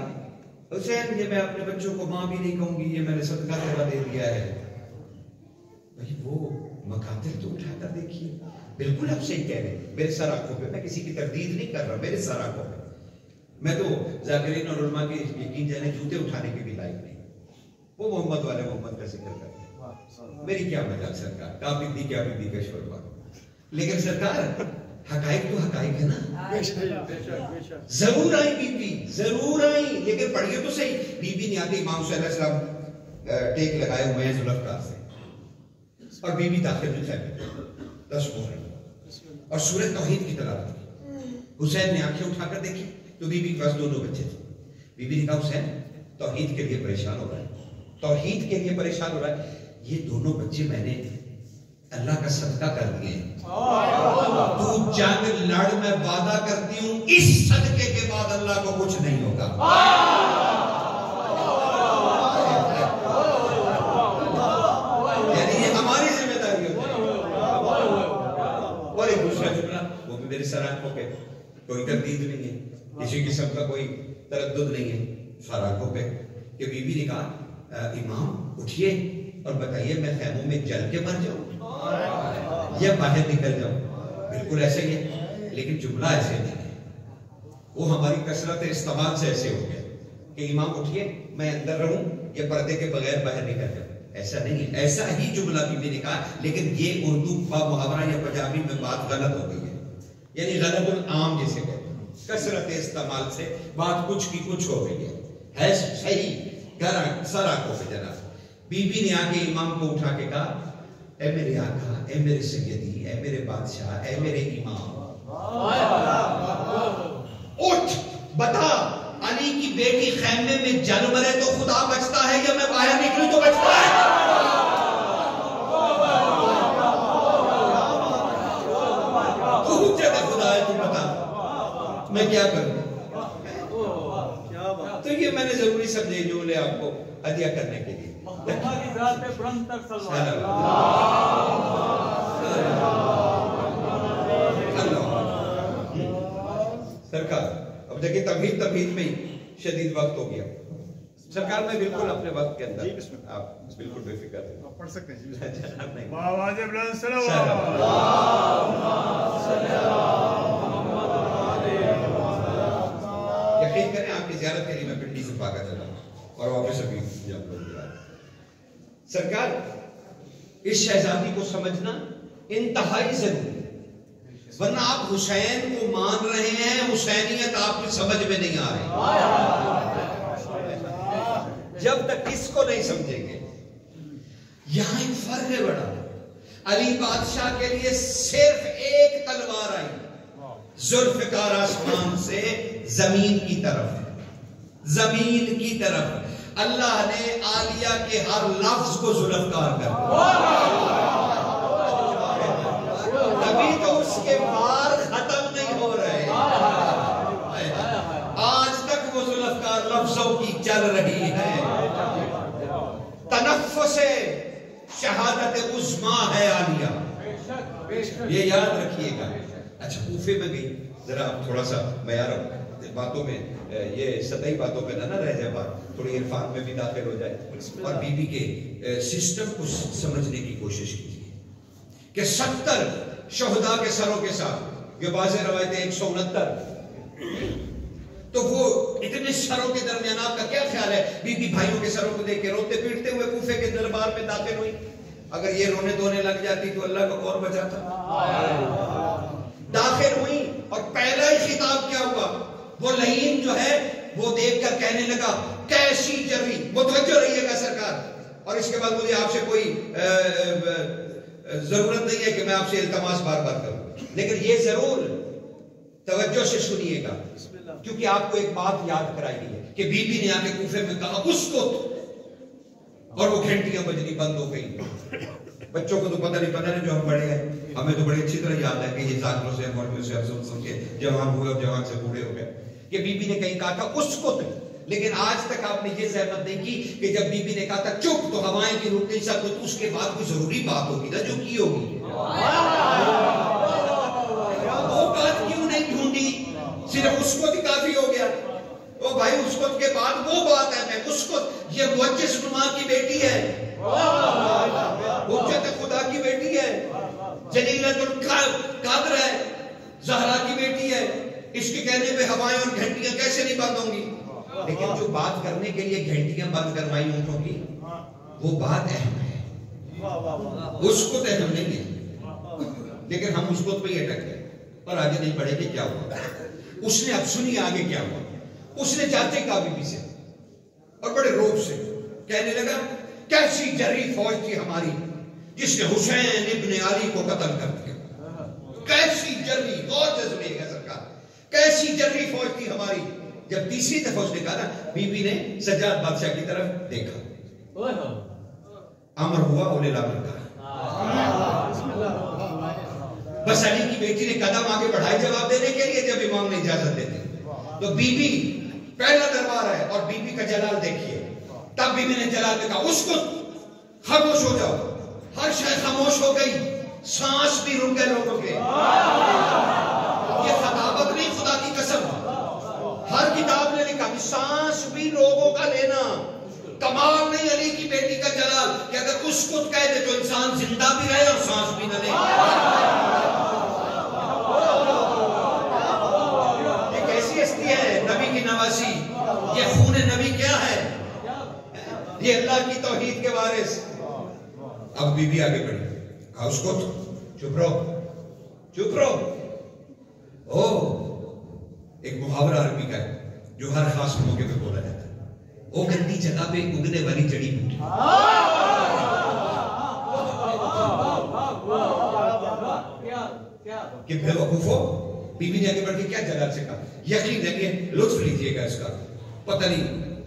حسین یہ میں اپنے بچوں کو ماں بھی نہیں کہوں گی، یہ میں نے صدقہ تیرا دے دیا ہے. بھائی وہ مقاتل تو اٹھا کر دیکھیے، بالکل آپ صحیح کہہ رہے ہیں. میرے سر آنکھوں پہ، میں کسی کی تردید نہیں کر رہا، میرے سر آنکھوں پہ. میں تو ذاکرین اور علماء کے یقین جانے جوتے اٹھانے کے بھی لائق نہیں. وہ محمد والے محمد کا ذکر کرتے ہیں، میری کیا مجال سرکار، کافی دی کیا بھی دی کشور بات. لیکن سرکار حقائق تو حقائق ہے نا. ضرور آئی بی بی، ضرور آئی، لیکن پڑھیے تو صحیح. بی بی نے آتے امام صلی اللہ علیہ وسلم ٹیک لگائے ہوئے ہیں ذوالفقار سے اور بی بی داخل میں خیمے 10 محرم اور سورہ توحید کی تلاوت کی. حسین نے آنکھیں اٹھا کر دیکھی تو بی بی کے پاس 2 بچے تھے. بی بی نے کہا حسین توحید کے لیے پریشان ہو رہا ہے، توحید کے لیے پریشان ہو رہا ہے. یہ 2 بچے میں نے اللہ کا صدقہ کر دیے. تو جنگ لڑ، میں وعدہ کرتی ہوں اس صدقے کے بعد اللہ کو کچھ نہیں ہوگا. یعنی یہ ہماری ذمہ داری ہوتی ہے. اور ایک دوسرا جملہ، وہ بھی میری سر آنکھوں پہ، کوئی تردید نہیں ہے، کسی قسم کا کوئی تردد نہیں ہے، سر آنکھوں پہ، کہ بی بی نے کہا امام اٹھیے اور بتائیے میں خیموں میں جل کے مر جاؤں یا باہر نکل جاؤں. بالکل ایسے ہی ہے، لیکن جملہ ایسے نہیں ہے. وہ ہماری کثرت استعمال سے ایسے ہو گیا کہ امام اٹھیے میں اندر رہوں یا پردے کے بغیر باہر نکل جاؤں. ایسا نہیں ہے. ایسا ہی جملہ بی بی نے کہا، لیکن یہ اردو محاورہ یا پنجابی میں بات غلط ہو گئی ہے. یعنی غلط العام جسے کہتے ہیں، کثرت استعمال سے بات کچھ کی کچھ ہو گئی ہے صحیح. سر آنکھوں پہ جناب بی بی نے آگے امام کو اٹھا کے کہا، اے میرے آقا، اے میرے سیدی، اے میرے بادشاہ، اے میرے امام، اٹھ بتا، علی کی بیٹی خیمے میں جل مرے تو خدا بچتا ہے یا میں باہر نکلوں تو بچتا ہے؟ تو حجت خدا ہے، تو بتا میں کیا کروں؟ تو یہ میں نے ضروری سمجھے جو لے آپ کو ہدیہ کرنے کے لیے. سرکار اب دیکھیں تمہید میں شدید وقت ہو گیا. سرکار میں بالکل اپنے وقت کے اندر آپ بالکل بے فکر ہیں، آپ پڑھ سکتے ہیں. یقین کریں آپ کی زیارت کے لیے میں پنڈی سے پاکا چلا اور واپس ابھی جب لوگ جا. سرکار اس شہزادی کو سمجھنا انتہائی ضروری ہے، ورنہ آپ حسین کو مان رہے ہیں، حسینیت آپ کی سمجھ میں نہیں آ رہی. جب تک اس کو نہیں سمجھیں گے. یہاں ایک فرق ہے بڑا. علی بادشاہ کے لیے صرف ایک تلوار آئی، ذوالفقار آسمان سے زمین کی طرف، زمین کی طرف. اللہ نے عالیہ کے ہر لفظ کو ذوالفقار کر دیا. ابھی تو اس کے بار ختم نہیں ہو رہے، آج تک وہ ذوالفقار لفظوں کی چل رہی ہے. تنفس شہادت عظمیٰ ہے عالیہ، یہ یاد رکھیے گا. اچھا کوفے میں گئی، ذرا آپ تھوڑا سا معیار باتوں میں، یہ سطحی باتوں پہ نہ رہ جائے، بات تھوڑی عرفان میں بھی داخل ہو جائے اور بی بی کے سسٹم کو سمجھنے کی کوشش کیجیے کہ 70 شہداء کے سروں کے ساتھ، یہ بعض روایتیں 169، تو وہ اتنے سروں کے درمیان آپ کا کیا خیال ہے؟ بی بی بھائیوں کے سروں کو دیکھ کے روتے پیٹتے ہوئے کوفے کے دربار میں داخل ہوئی. اگر یہ رونے دھونے لگ جاتی تو اللہ کو اور بچاتا. داخل ہوئی اور پہلا ہی خطاب کیا ہوا؟ وہ لعین جو ہے وہ دیکھ کر کہنے لگا کیسی جری. متوجہ رہیے گا سرکار، اور اس کے بعد مجھے آپ سے کوئی ضرورت نہیں ہے کہ میں آپ سے التماس بار بار کروں، لیکن یہ ضرور توجہ سے سنیے گا کیونکہ آپ کو ایک بات یاد کرائی گئی ہے کہ بی بی نے آ کے کوفے میں کہا اسکت، اور وہ گھنٹیاں بجنی بند ہو گئی. بچوں کو تو پتہ نہیں جو ہم بڑے ہیں، ہمیں تو بڑے اچھی طرح یاد ہے کہ یہ ذاکروں سے مولویوں سے سن کے جوان ہوئے اور جوان سے بوڑھے ہو گئے کہ بی بی نے کہیں کہا تھا اسکت. لیکن آج تک آپ نے یہ زحمت نہیں کی کہ جب بی بی نے کہا تھا چپ تو ہوائیں بھی رک نہیں سکتی، تو اس کے بعد کوئی ضروری بات ہوگی نا جو کی ہوگی. وہ بات کیوں نہیں ڈھونڈی؟ صرف اسکت ہی کافی ہو گیا. او بھائی اسکت کے بعد وہ بات ہے، میں اسکت یہ معجز نما کی بیٹی ہے، حجت خدا کی بیٹی ہے، جلیلۃ القدر ہے، زہرا کی بیٹی ہے. اس کے کہنے پہ ہوائیں اور گھنٹیاں کیسے نہیں بند ہوں گی؟ لیکن جو بات کرنے کے لیے گھنٹیاں بند کروائی اونٹوں کی وہ بات اہم ہے، اس کو تو اہم نہیں ہے. لیکن ہم اس کو پہ ہی اٹک گئے اور آگے نہیں بڑھے کہ کیا ہوا. اس نے اب سنی آگے کیا ہوا. اس نے جاتے کہا بی بی سے اور بڑے روب سے کہنے لگا کیسی جری فوج تھی ہماری جس نے حسین ابن علی کو قتل کر دیا. کیسی جری فوج ہے سرکار، کیسی جری فوج تھی ہماری. جب تیسری دفعہ اس نے کہا نا، بی بی نے سجاد بادشاہ کی طرف دیکھا، امر ہوا اولی الامر کا. بس علی کی بیٹی نے قدم آگے بڑھائے جواب دینے کے لیے جب امام نے اجازت دیتے تو بی بی پہلا دربار ہے اور بی بی کا جلال دیکھیے. تب بی بی نے جلال میں کہا اسکت، خاموش ہو جاؤ. ہر شے خاموش ہو گئی، سانس بھی رک گئے لوگوں کے. یہ خطابت نہیں، خدا کی قسم. ہر کتاب نے لکھا کہ سانس بھی لوگوں کا لینا. کمال نہیں علی کی بیٹی کا جلال کہ اگر اسکت کہہ دے تو انسان زندہ بھی رہے اور سانس بھی نہ لے. یہ کیسی ہستی ہے، نبی کی نواسی. یہ خون نبی کیا ہے، یہ اللہ کی توحید کے وارث. اب بی بی آگے بڑھی، کہا اسکت، چپ رہو، چپ رہو. او ایک محاورہ عربی کا ہے جو ہر خاص موقع پہ بولا جاتا ہے. وہ گندی جگہ پہ اگنے والی جڑی بوٹی. کہ بے وقوفو، بی بی نے آگے بڑھ کے کیا جلال سے کہا. یقین رکھیے، لطف لیجئے گا اس کا. پتہ نہیں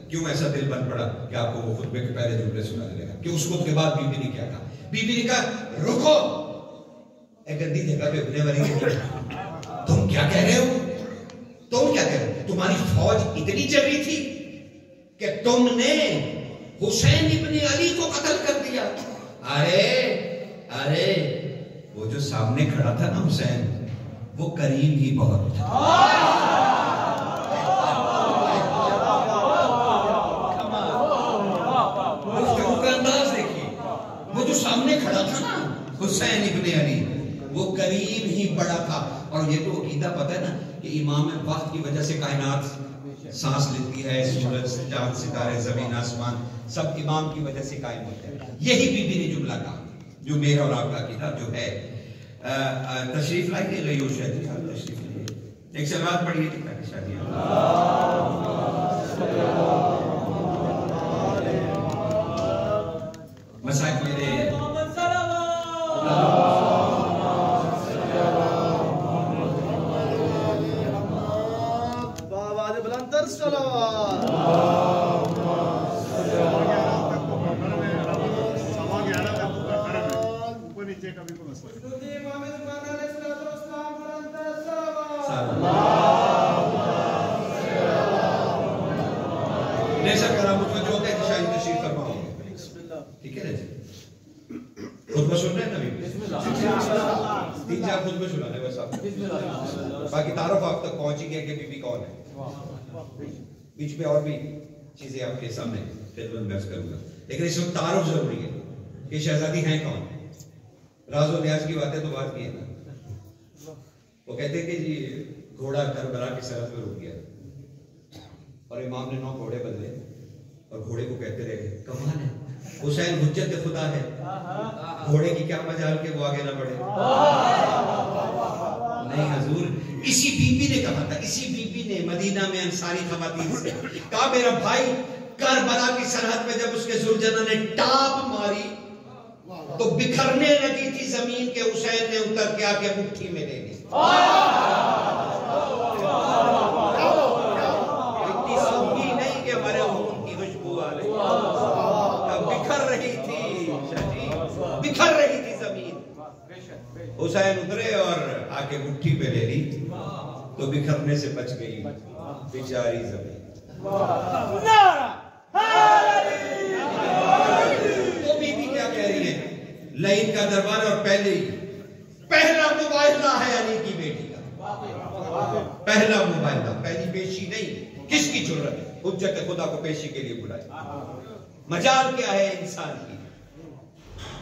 کیوں ایسا دل بن پڑا کہ آپ کو وہ خطبے کے پہلے جملے سنانے لگا کہ اس خطبے کے بعد بی بی نے کیا کہا. بی بی نے کہا رکو، اے گندی جگہ پہ اگنے والی جڑی، تم کیا کہہ رہے ہو؟ تم کیا کہہ رہے ہو؟ تمہاری فوج اتنی جبری تھی کہ تم نے حسین ابن علی کو قتل کر دیا. ارے وہ جو سامنے کھڑا تھا نا حسین، وہ قریب ہی بہت تھا. مفتگو کا انداز دیکھیے. وہ جو سامنے کھڑا تھا نا حسین ابن علی، وہ قریب ہی بڑا تھا. اور یہ تو عقیدہ پتہ ہے نا کہ امام وقت کی وجہ سے کائنات سانس لیتی ہے، سورج، چاند، ستارے، زمین، آسمان سب امام کی وجہ سے قائم ہوتے ہیں. یہی بی بی نے جملہ کہا جو میرا اور آپ کا عقیدہ جو ہے. تشریف لائیے غیور شہدی صاحب، تشریف لائیے. ایک سلوات پڑھیے تاکہ شادیاں. مساک میرے ٹھیک ہے جی. خطبہ سن رہے ہیں نبی؟ 3-4 خطبے سنانے بس آپ. باقی تعارف آپ تک پہنچ ہی گیا کہ بی بی کون ہے. بیچ میں اور بھی چیزیں آپ کے سامنے خدمت میں عرض کروں گا، لیکن اس وقت تعارف ضروری ہے کہ شہزادی ہیں کون. راز و نیاز کی باتیں تو بات کی ہے نا. وہ کہتے کہ جی گھوڑا کربلا کی سرحد میں رک گیا اور امام نے 9 گھوڑے بدلے اور گھوڑے کو کہتے رہے کمال ہے، حسین حجت خدا ہے، گھوڑے کی کیا مجال کہ وہ آگے نہ بڑھے. نہیں حضور، اسی بی بی نے کہا تھا، اسی بی بی نے مدینہ میں انصاری خواتین سے کہا میرا بھائی کربلا کی سرحد میں جب اس کے ذوالجناح نے ٹاپ ماری تو بکھرنے لگی تھی زمین کے، حسین نے اتر کے آ کے مٹھی میں لے لی. اتنی سوکھی نہیں کہ ہمارے خون کی خوشبو آ رہی، بکھر رہی تھی، بکھر رہی تھی زمین. حسین اترے اور آ کے مٹھی پہ لے لی تو بکھرنے سے بچ گئی بیچاری زمین. وہ بی بی کیا کہہ رہی ہے؟ لعین کا دربار اور پہلا مباہلہ ہے علی کی بیٹی کا. پہلا مباہلہ، پہلی پیشی نہیں. کس کی جرت ہے حجت خدا کو پیشی کے لیے بلائے؟ مجال کیا ہے انسان کی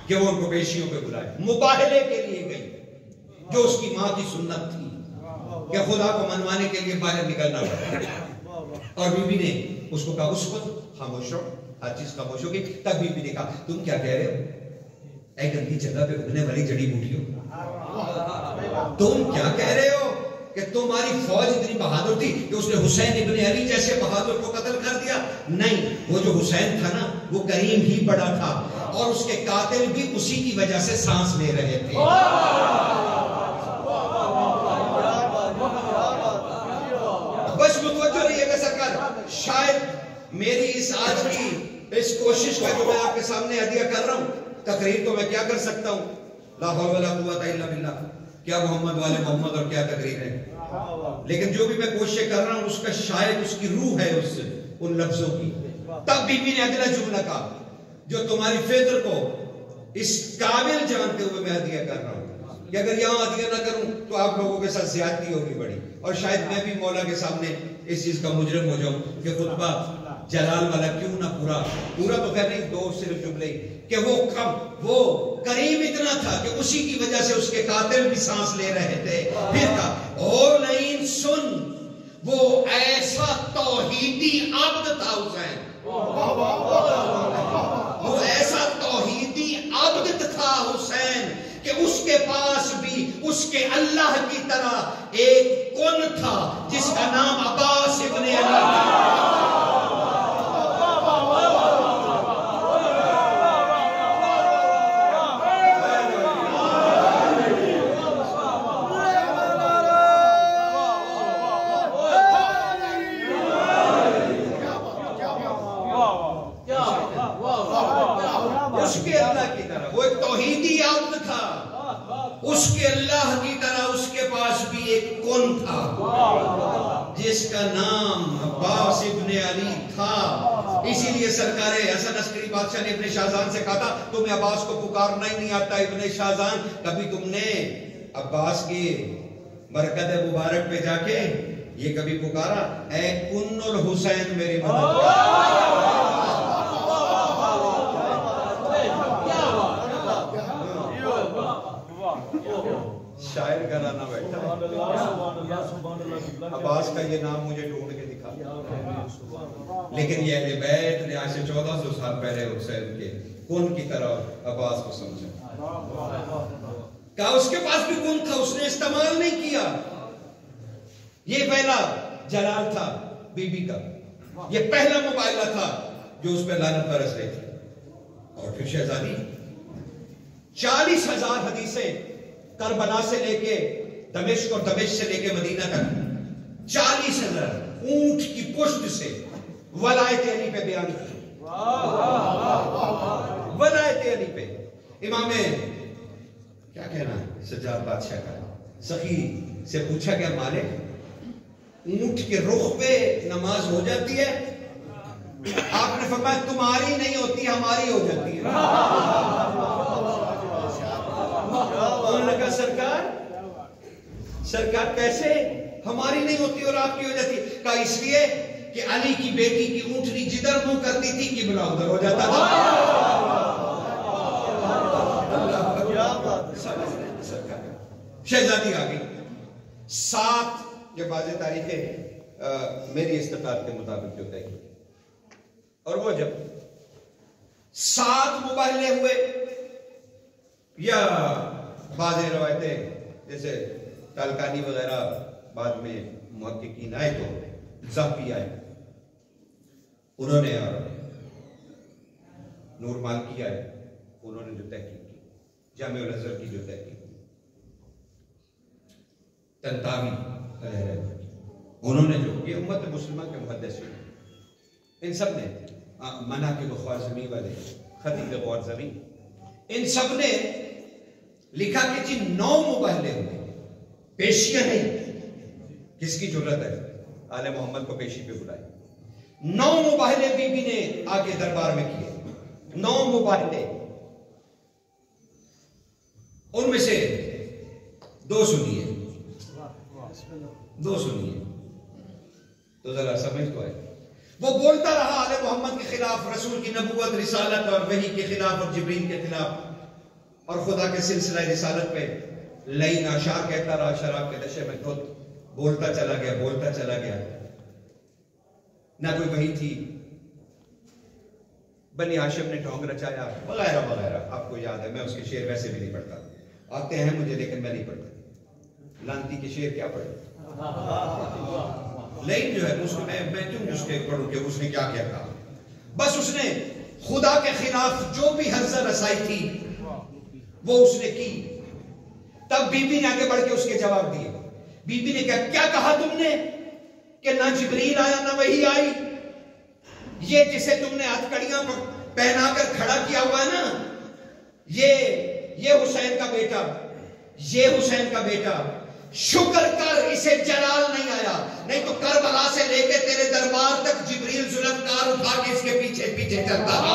کہ وہ ان کو پیشیوں پہ بلائے؟ مباہلے کے لیے گئی جو اس کی ماں کی سنت تھی کہ خدا کو منوانے کے لیے باہر نکلنا پڑا. اور بی بی نے اس کو کہا اس وقت خاموش ہو، ہر چیز خاموش ہوگی. تب بی بی نے کہا تم کیا کہہ رہے ہو اے گندی جگہ پہ اگنے والی جڑی بوٹیوں؟ تم کیا کہہ رہے ہو کہ تمہاری فوج اتنی بہادر تھی کہ اس نے حسین ابن علی جیسے بہادر کو قتل کر دیا؟ نہیں، وہ جو حسین تھا نا وہ کریم ہی بڑا تھا اور اس کے قاتل بھی اسی کی وجہ سے سانس لے رہے تھے. بس متوجہ رہیے گا سرکار. شاید میری اس آج کی اس کوشش کا جو میں آپ کے سامنے عطیہ کر رہا ہوں، تقریر تو میں کیا کر سکتا ہوں، لا حول ولا قوت الا باللہ. کیا محمد والے محمد اور کیا تقریر ہے. لیکن جو بھی میں کوشش کر رہا ہوں اس کا شاید اس کی روح ہے ان لفظوں کی. تب بی بی نے اگلا جملہ کہا جو تمہاری فطر کو اس قابل جانتے ہوئے میں ہدیہ کر رہا ہوں کہ اگر یہاں ہدیہ نہ کروں تو آپ لوگوں کے ساتھ زیادتی ہوگی بڑی, اور شاید میں بھی مولا کے سامنے اس چیز کا مجرم ہو جاؤں کہ خطبہ جلال والا کیوں نہ پورا تو خیر نہیں, 2 صرف جملے کہ وہ کریم اتنا تھا کہ اسی کی وجہ سے اس کے قاتل بھی سانس لے رہے تھے. پھر کہا اور نہیں سن, وہ ایسا توحیدی عبد تھا حسین, وہ ایسا توحیدی عبد تھا حسین کہ اس کے پاس بھی اس کے اللہ کی طرح ایک کن تھا جس کا نام عباس ابن علی تھا. اس کے اللہ کی طرح وہ ایک توحیدی عبد تھا, اس کے اللہ کی طرح اس کے پاس بھی ایک کن تھا جس کا نام عباس ابن علی تھا. اسی لیے سرکار حسن عسکری بادشاہ نے ابن شاہزان سے کہا تھا تمہیں عباس کو پکارنا ہی نہیں آتا ابن شاہزان, کبھی تم نے عباس کی برکت مبارک پہ جا کے یہ کبھی پکارا اے کن الحسین میری مدد کر. شاعر کا نانا بیٹھا عباس کا یہ نام مجھے ڈھونڈ کے دکھا, لیکن یہ اہل بیت نے آج سے 1400 سال پہلے حسین کے کن کی طرح عباس کو سمجھا. کہا اس کے پاس بھی کن تھا, اس نے استعمال نہیں کیا. یہ پہلا جلال تھا بی بی کا, یہ پہلا مباہلہ تھا جو اس پہ لعنت برس رہی تھی. اور پھر شہزادی 40,000 حدیثیں کربلا سے لے کے دمشق اور دمشق سے لے کے مدینہ تک 40,000 اونٹ کی پشت سے ولایت علی پہ بیان کی. ولایت علی پہ امام کیا کہنا ہے سجاد بادشاہ کا سخی سے پوچھا گیا مالک اونٹ کے رخ پہ نماز ہو جاتی ہے؟ آپ نے فرمایا تمہاری نہیں ہوتی ہماری ہو جاتی ہے. لگا سرکار کیسے ہماری نہیں ہوتی اور آپ کی ہو جاتی؟ کہا اس لیے کہ علی کی بیٹی کی اونٹنی جدھر منہ کرتی تھی قبلہ ادھر ہو جاتا تھا. شہزادی آ گئی 7 یہ واضح تاریخ ہے میری استطاعت کے مطابق جو طے کی, اور وہ جب 7 مباہلے ہوئے یا بعض روایتیں جیسے تالکانی وغیرہ بعد میں محققین آئے تو زہبی آئے, انہوں نے اور نور مالکی آئے, انہوں نے جو تحقیق کی جامع الازہر کی جو تحقیق کی, تنتاوی انہوں نے جو یہ امت مسلمہ کے محدث ہیں, ان سب نے مناقب خوارزمی والے خطیب خوارزمی ان سب نے لکھا کہ جی 9 مباہلے ہوئے, پیشیاں نہیں, کس کی جرت ہے آل محمد کو پیشی پہ بلائے. 9 مباہلے بی بی نے آگے دربار میں کیے, 9 مباہلے, ان میں سے 2 سنیے تو ذرا سمجھ تو ہے. وہ بولتا رہا آل محمد کے خلاف, رسول کی نبوت رسالت اور وحی کے خلاف اور جبرین کے خلاف, اور خدا کے سلسلہ رسالت پہ لئی ناشار کہتا رہا, شراب کے نشے میں خود بولتا چلا گیا. نہ کوئی وحی تھی, بنی ہاشم نے ڈھونگ رچایا وغیرہ وغیرہ. آپ کو یاد ہے, میں اس کے شعر ویسے بھی نہیں پڑھتا, آتے ہیں مجھے لیکن میں نہیں پڑھتا. لانتی کے شعر کیا پڑھے, لیکن جو ہے میں کیوں اس کے پڑھوں کہ اس نے کیا کہا. بس اس نے خدا کے خلاف جو بھی حضر رسائی تھی وہ اس نے کی. تب بی بی نے آگے بڑھ کے اس کے جواب دیے. بی بی نے کیا کہا تم نے کہ نہ جبریل آیا نہ وحی آئی؟ یہ جسے تم نے ہتھ کڑیاں پہنا کر کھڑا کیا ہوا ہے نا, یہ حسین کا بیٹا، یہ حسین کا بیٹا، شکر کر اسے جلال نہیں آیا، نہیں تو کربلا سے لے کے تیرے دربار تک جبریل ذوالفقار اٹھا کے اس کے پیچھے پیچھے چلتا ہے۔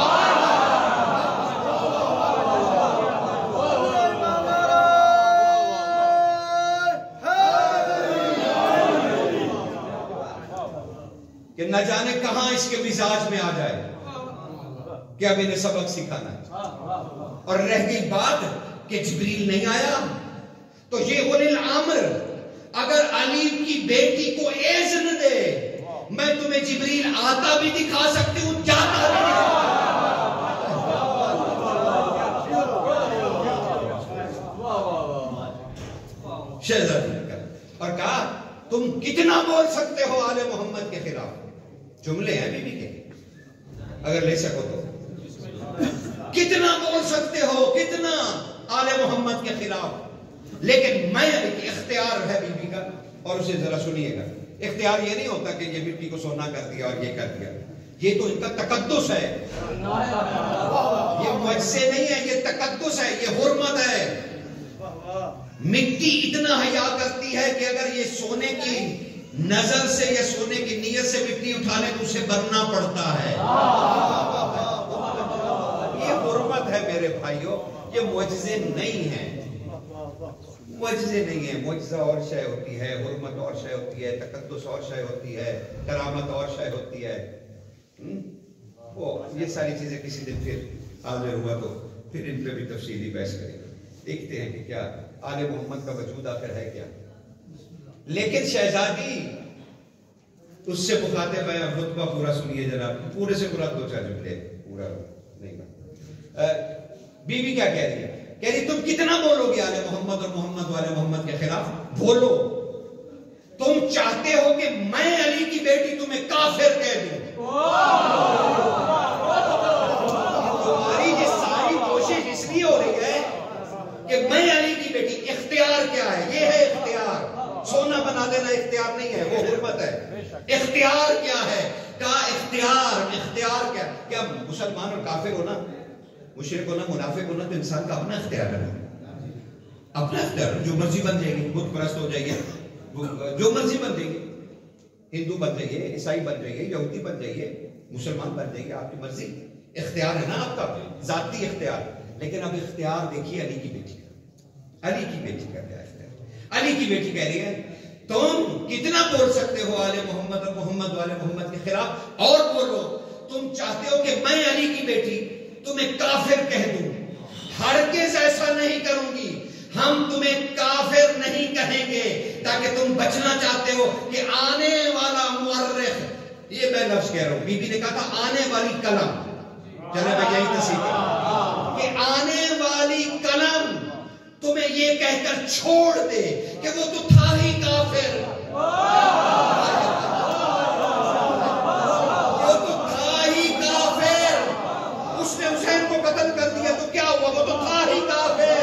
کہ نہ جانے کہاں اس کے مزاج میں آ جائے کہ اب انہیں سبق سکھانا ہے۔ اور رہ گئی بات کہ جبریل نہیں آیا، تو یہ اولی الامر اگر علی کی بیٹی کو اذن دے، میں تمہیں جبریل آتا بھی دکھا سکتی ہوں، جاتا بھی دکھا شہزادی نے کہا اور کہا تم کتنا بول سکتے ہو آل محمد کے خلاف؟ جملے ہیں بی بی کے، اگر لے سکو تو کتنا بول سکتے ہو، کتنا آل محمد کے خلاف؟ لیکن میں اختیار ہے بی بی کا، اور اسے ذرا سنیے گا، اختیار یہ نہیں ہوتا کہ یہ مٹی کو سونا کر دیا اور یہ کر دیا، یہ تو ان کا تقدس ہے، یہ معجزے نہیں ہے، یہ تقدس ہے، یہ حرمت ہے۔ مٹی اتنا حیا کرتی ہے کہ اگر یہ سونے کی نظر سے یا سونے کی نیت سے مٹی اٹھا لے تو اسے بننا پڑتا ہے۔ یہ حرمت ہے میرے بھائیوں، یہ معجزے نہیں ہیں، معجزے نہیں ہیں۔ معجزہ اور شے ہوتی ہے، حرمت اور شے ہوتی ہے، تقدس اور شے ہوتی ہے، کرامت اور شے ہوتی ہے۔ وہ یہ ساری چیزیں کسی دن پھر حاضر ہوا تو پھر ان پہ بھی تفصیلی بحث کریں گے، دیکھتے ہیں کہ کیا آل محمد کا وجود آخر ہے کیا۔ لیکن شہزادی اس سے مخاطب ہے، خطبہ پورا سنیے جناب، پورے سے پورا 2-4 جملے، پورا نہیں۔ بی بی کیا کہہ رہی ہے؟ کہہ رہی تم کتنا بولو گے آل محمد اور محمد والے محمد کے خلاف؟ بولو۔ تم چاہتے ہو کہ میں علی کی بیٹی تمہیں کافر کہہ دوں؟ تمہاری یہ ساری کوشش اس لیے ہو رہی ہے کہ میں علی کی بیٹی، اختیار کیا ہے؟ یہ ہے اختیار، سونا بنا دینا اختیار نہیں ہے، وہ حرمت ہے۔ اختیار کیا ہے؟ کہا اختیار کیا مسلمان اور کافر ہونا، مشرک ہونا، منافق ہونا تو انسان کا اپنا اختیار ہے، اپنا اختیار، جو مرضی بن جائے گی، بت پرست ہو جائیے، جو مرضی بن جائیے، ہندو بن جائیے، عیسائی بن جائیے، یہودی بن جائیے، مسلمان بن جائیے، آپ کی مرضی، اختیار ہے نا آپ کا ذاتی اختیار۔ لیکن اب اختیار دیکھیے علی کی بیٹی کا، علی کی بیٹی کا کیا اختیار؟ علی کی بیٹی کہہ رہی ہے تم کتنا بول سکتے ہو آل محمد اور محمد والے محمد کے خلاف؟ اور بولو، تم چاہتے ہو کہ میں علی کی بیٹی تمہیں کافر کہہ دوں؟ ہرگز ایسا نہیں کروں گی، ہم تمہیں کافر نہیں کہیں گے، تاکہ تم بچنا چاہتے ہو کہ آنے والا مورخ، یہ میں لفظ کہہ رہا ہوں، بی بی نے کہا تھا آنے والی قلم، جناب یہی تصحیح کہ آنے والی قلم تمہیں یہ کہہ کر چھوڑ دے کہ وہ تو تھا ہی کافر، وہ تو تھا ہی کافر، اس نے حسین کو قتل کر دیا تو کیا ہوا؟ وہ تو تھا ہی کافر۔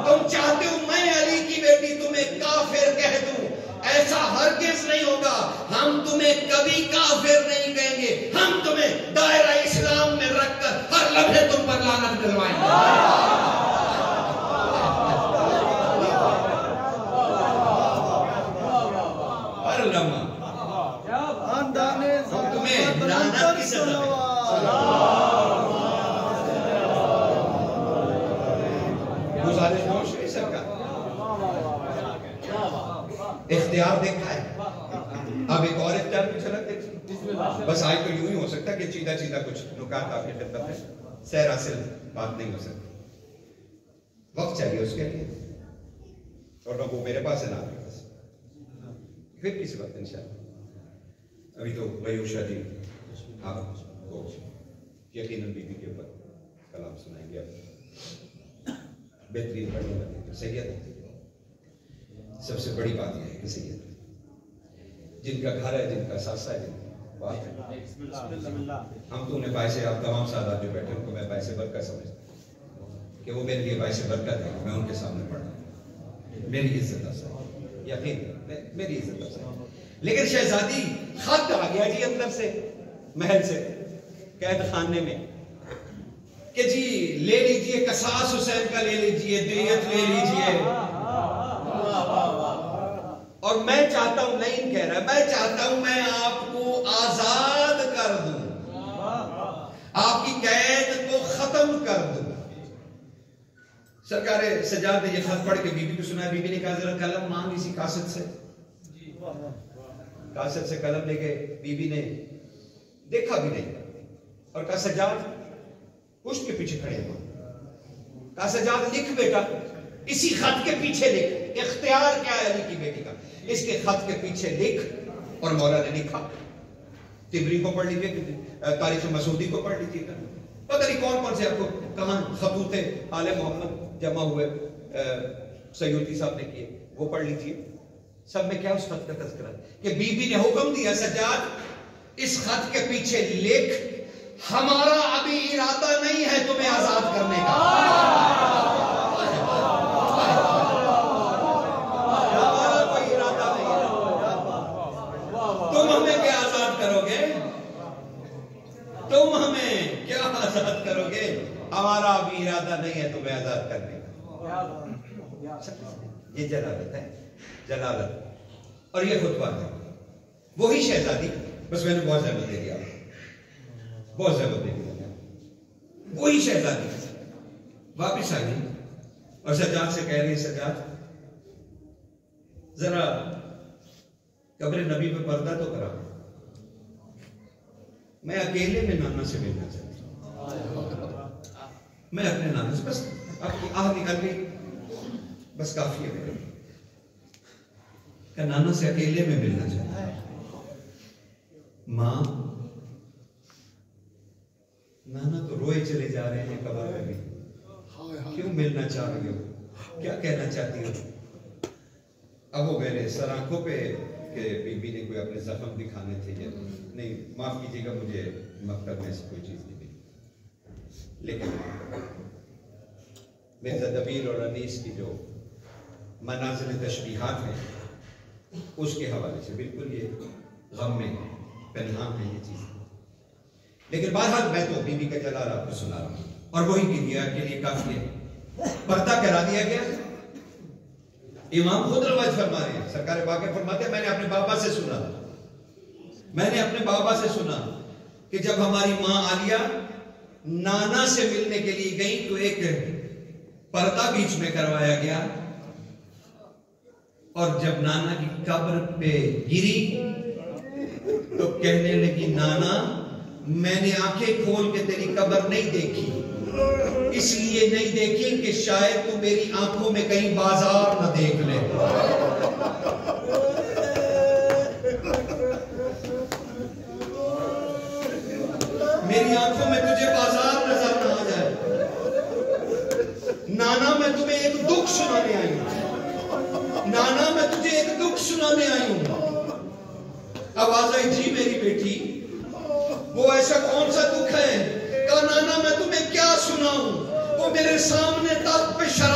تم چاہتے ہو میں علی کی بیٹی تمہیں کافر کہہ دوں؟ ایسا ہرگز نہیں ہوگا، ہم تمہیں کبھی کافر نہیں کہیں گے، ہم تمہیں دائرہ اسلام میں رکھ کر ہر لمحے تم پر لعنت ڈلوائیں گے۔ اختیار دیکھا ہے، اب ایک اور اختیار کی جھلک دیکھیں، بس آج تو یوں ہی ہو سکتا ہے کہ چیدہ بکچھ نکات آپ کی خدمت میں سیر حاصل بات نہیں ہو سکتی، وقت چاہیے اس کے لیے، اور وہ میرے پاس ہے نا آپ کے پاس، پھر کسی وقت انشاءاللہ۔ ابھی تو وہی اشا جی آپ کو یقیناً بی بی کے اوپر کلام سنائیں گے، بہترین پڑھنے لگے سید۔ سب سے بڑی بات یہ ہے کہ سید جن کا گھر ہے، جن کا ساسا ہے، جن کا بات ہے، ہم تو انہیں باعث، آپ تمام سادات جو بیٹھے ان کو میں باعث برکت سمجھتا ہوں کہ وہ میرے لیے باعث برکت ہے، میں ان کے سامنے پڑھ رہا ہوں، میری عزت افزا ہے، یقین میری عزت افزا ہے۔ لیکن شہزادی خط آ گیا جی اندر سے، محل سے، قید خانے میں، کہ جی لے لیجئے قصاص حسین کا، لے لیجئے دیت لے لیجئے. اور میں چاہتا ہوں، نہیں کہہ رہا، میں چاہتا ہوں میں آپ کو آزاد کر دوں، آپ کی قید کو ختم کر دوں. سرکار سجاد نے یہ خط پڑھ کے بی بی کو سنا. بی بی نے کہا ذرا قلم مانگ اسی قاصد سے. قاصد سے قلم لے کے بی بی نے دیکھا بھی نہیں اور کہا سجاد پشت کے پیچھے کھڑے ہوا. کہا سجاد لکھ بیٹا، اسی خط کے پیچھے لکھ. اختیار کیا ہے علی کی بیٹی کا، اس کے خط کے پیچھے لکھ. اور مولا نے لکھا. تبری کو پڑھ لیجیے، تاریخ مسعودی کو پڑھ لیجیے، پتہ نہیں کون کون سے آپ کو کہاں خطوط آل محمد جمع ہوئے سیوطی صاحب نے کیے، وہ پڑھ لیجیے. سب میں کیا اس خط کا تذکرہ کہ بی بی نے حکم دیا سجاد اس خط کے پیچھے لکھ ہمارا ابھی ارادہ نہیں ہے تمہیں آزاد کرنے کا. ہمارا کوئی ارادہ نہیں ہے. تم ہمیں کیا آزاد کرو گے؟ تم ہمیں کیا آزاد کرو گے؟ ہمارا ابھی ارادہ نہیں ہے تمہیں آزاد کرنے کا. یہ جلالت ہے، جلالت. اور یہ خطبہ ہے وہی شہزادی. بس میں نے بہت زحمت دے دیا، بہت زحمت دے دیا. وہی شہزادی واپس آئی اور سجاد سے کہہ رہی سجاد ذرا قبر نبی پہ پردہ تو کرا، میں اکیلے میں نانا سے ملنا چاہتی ہوں. میں اپنے نانا سے بس آپ کی آہ نکل گئی، بس کافی ہے میرے کہ نانا سے اکیلے میں ملنا چاہتا ہے. ماں نانا تو روئے چلے جا رہے ہیں قبر میں بھی، کیوں ملنا چاہ رہی ہو، کیا کہنا چاہتی ہو؟ اب وہ میرے سر آنکھوں پہ کہ بی بی نے کوئی اپنے زخم دکھانے تھے یا نہیں، معاف کیجیے گا مجھے مکتب میں سے کوئی چیز نہیں ملی. لیکن مرزا دبیر اور انیس کی جو منازل تشبیہات ہیں اس کے حوالے سے بالکل یہ غم میں پنہان ہے یہ چیز. لیکن بہرحال میں تو بی بی کا جلال آپ کو سنا رہا ہوں اور وہی کی دیا کے لیے کافی ہے. پردہ کرا دیا گیا. امام خود روایت فرما رہے ہیں، سرکار واقع فرماتے ہیں میں نے اپنے بابا سے سنا، میں نے اپنے بابا سے سنا کہ جب ہماری ماں عالیہ نانا سے ملنے کے لیے گئی تو ایک پردہ بیچ میں کروایا گیا اور جب نانا کی قبر پہ گری تو کہنے لگی نانا میں نے آنکھیں کھول کے تیری قبر نہیں دیکھی، اس لیے نہیں دیکھی کہ شاید تو میری آنکھوں میں کہیں بازار نہ دیکھ لے. میری آنکھوں میں تجھے بازار نظر نہ آ جائے. نانا میں تمہیں ایک دکھ سنانے آئی ہوں، نانا میں تجھے ایک دکھ سنانے آئی ہوں. آواز آئی جی میری بیٹی، وہ ایسا کون سا دکھ ہے؟ کہا نانا میں تمہیں کیا سناؤں، وہ میرے سامنے تخت پہ شراب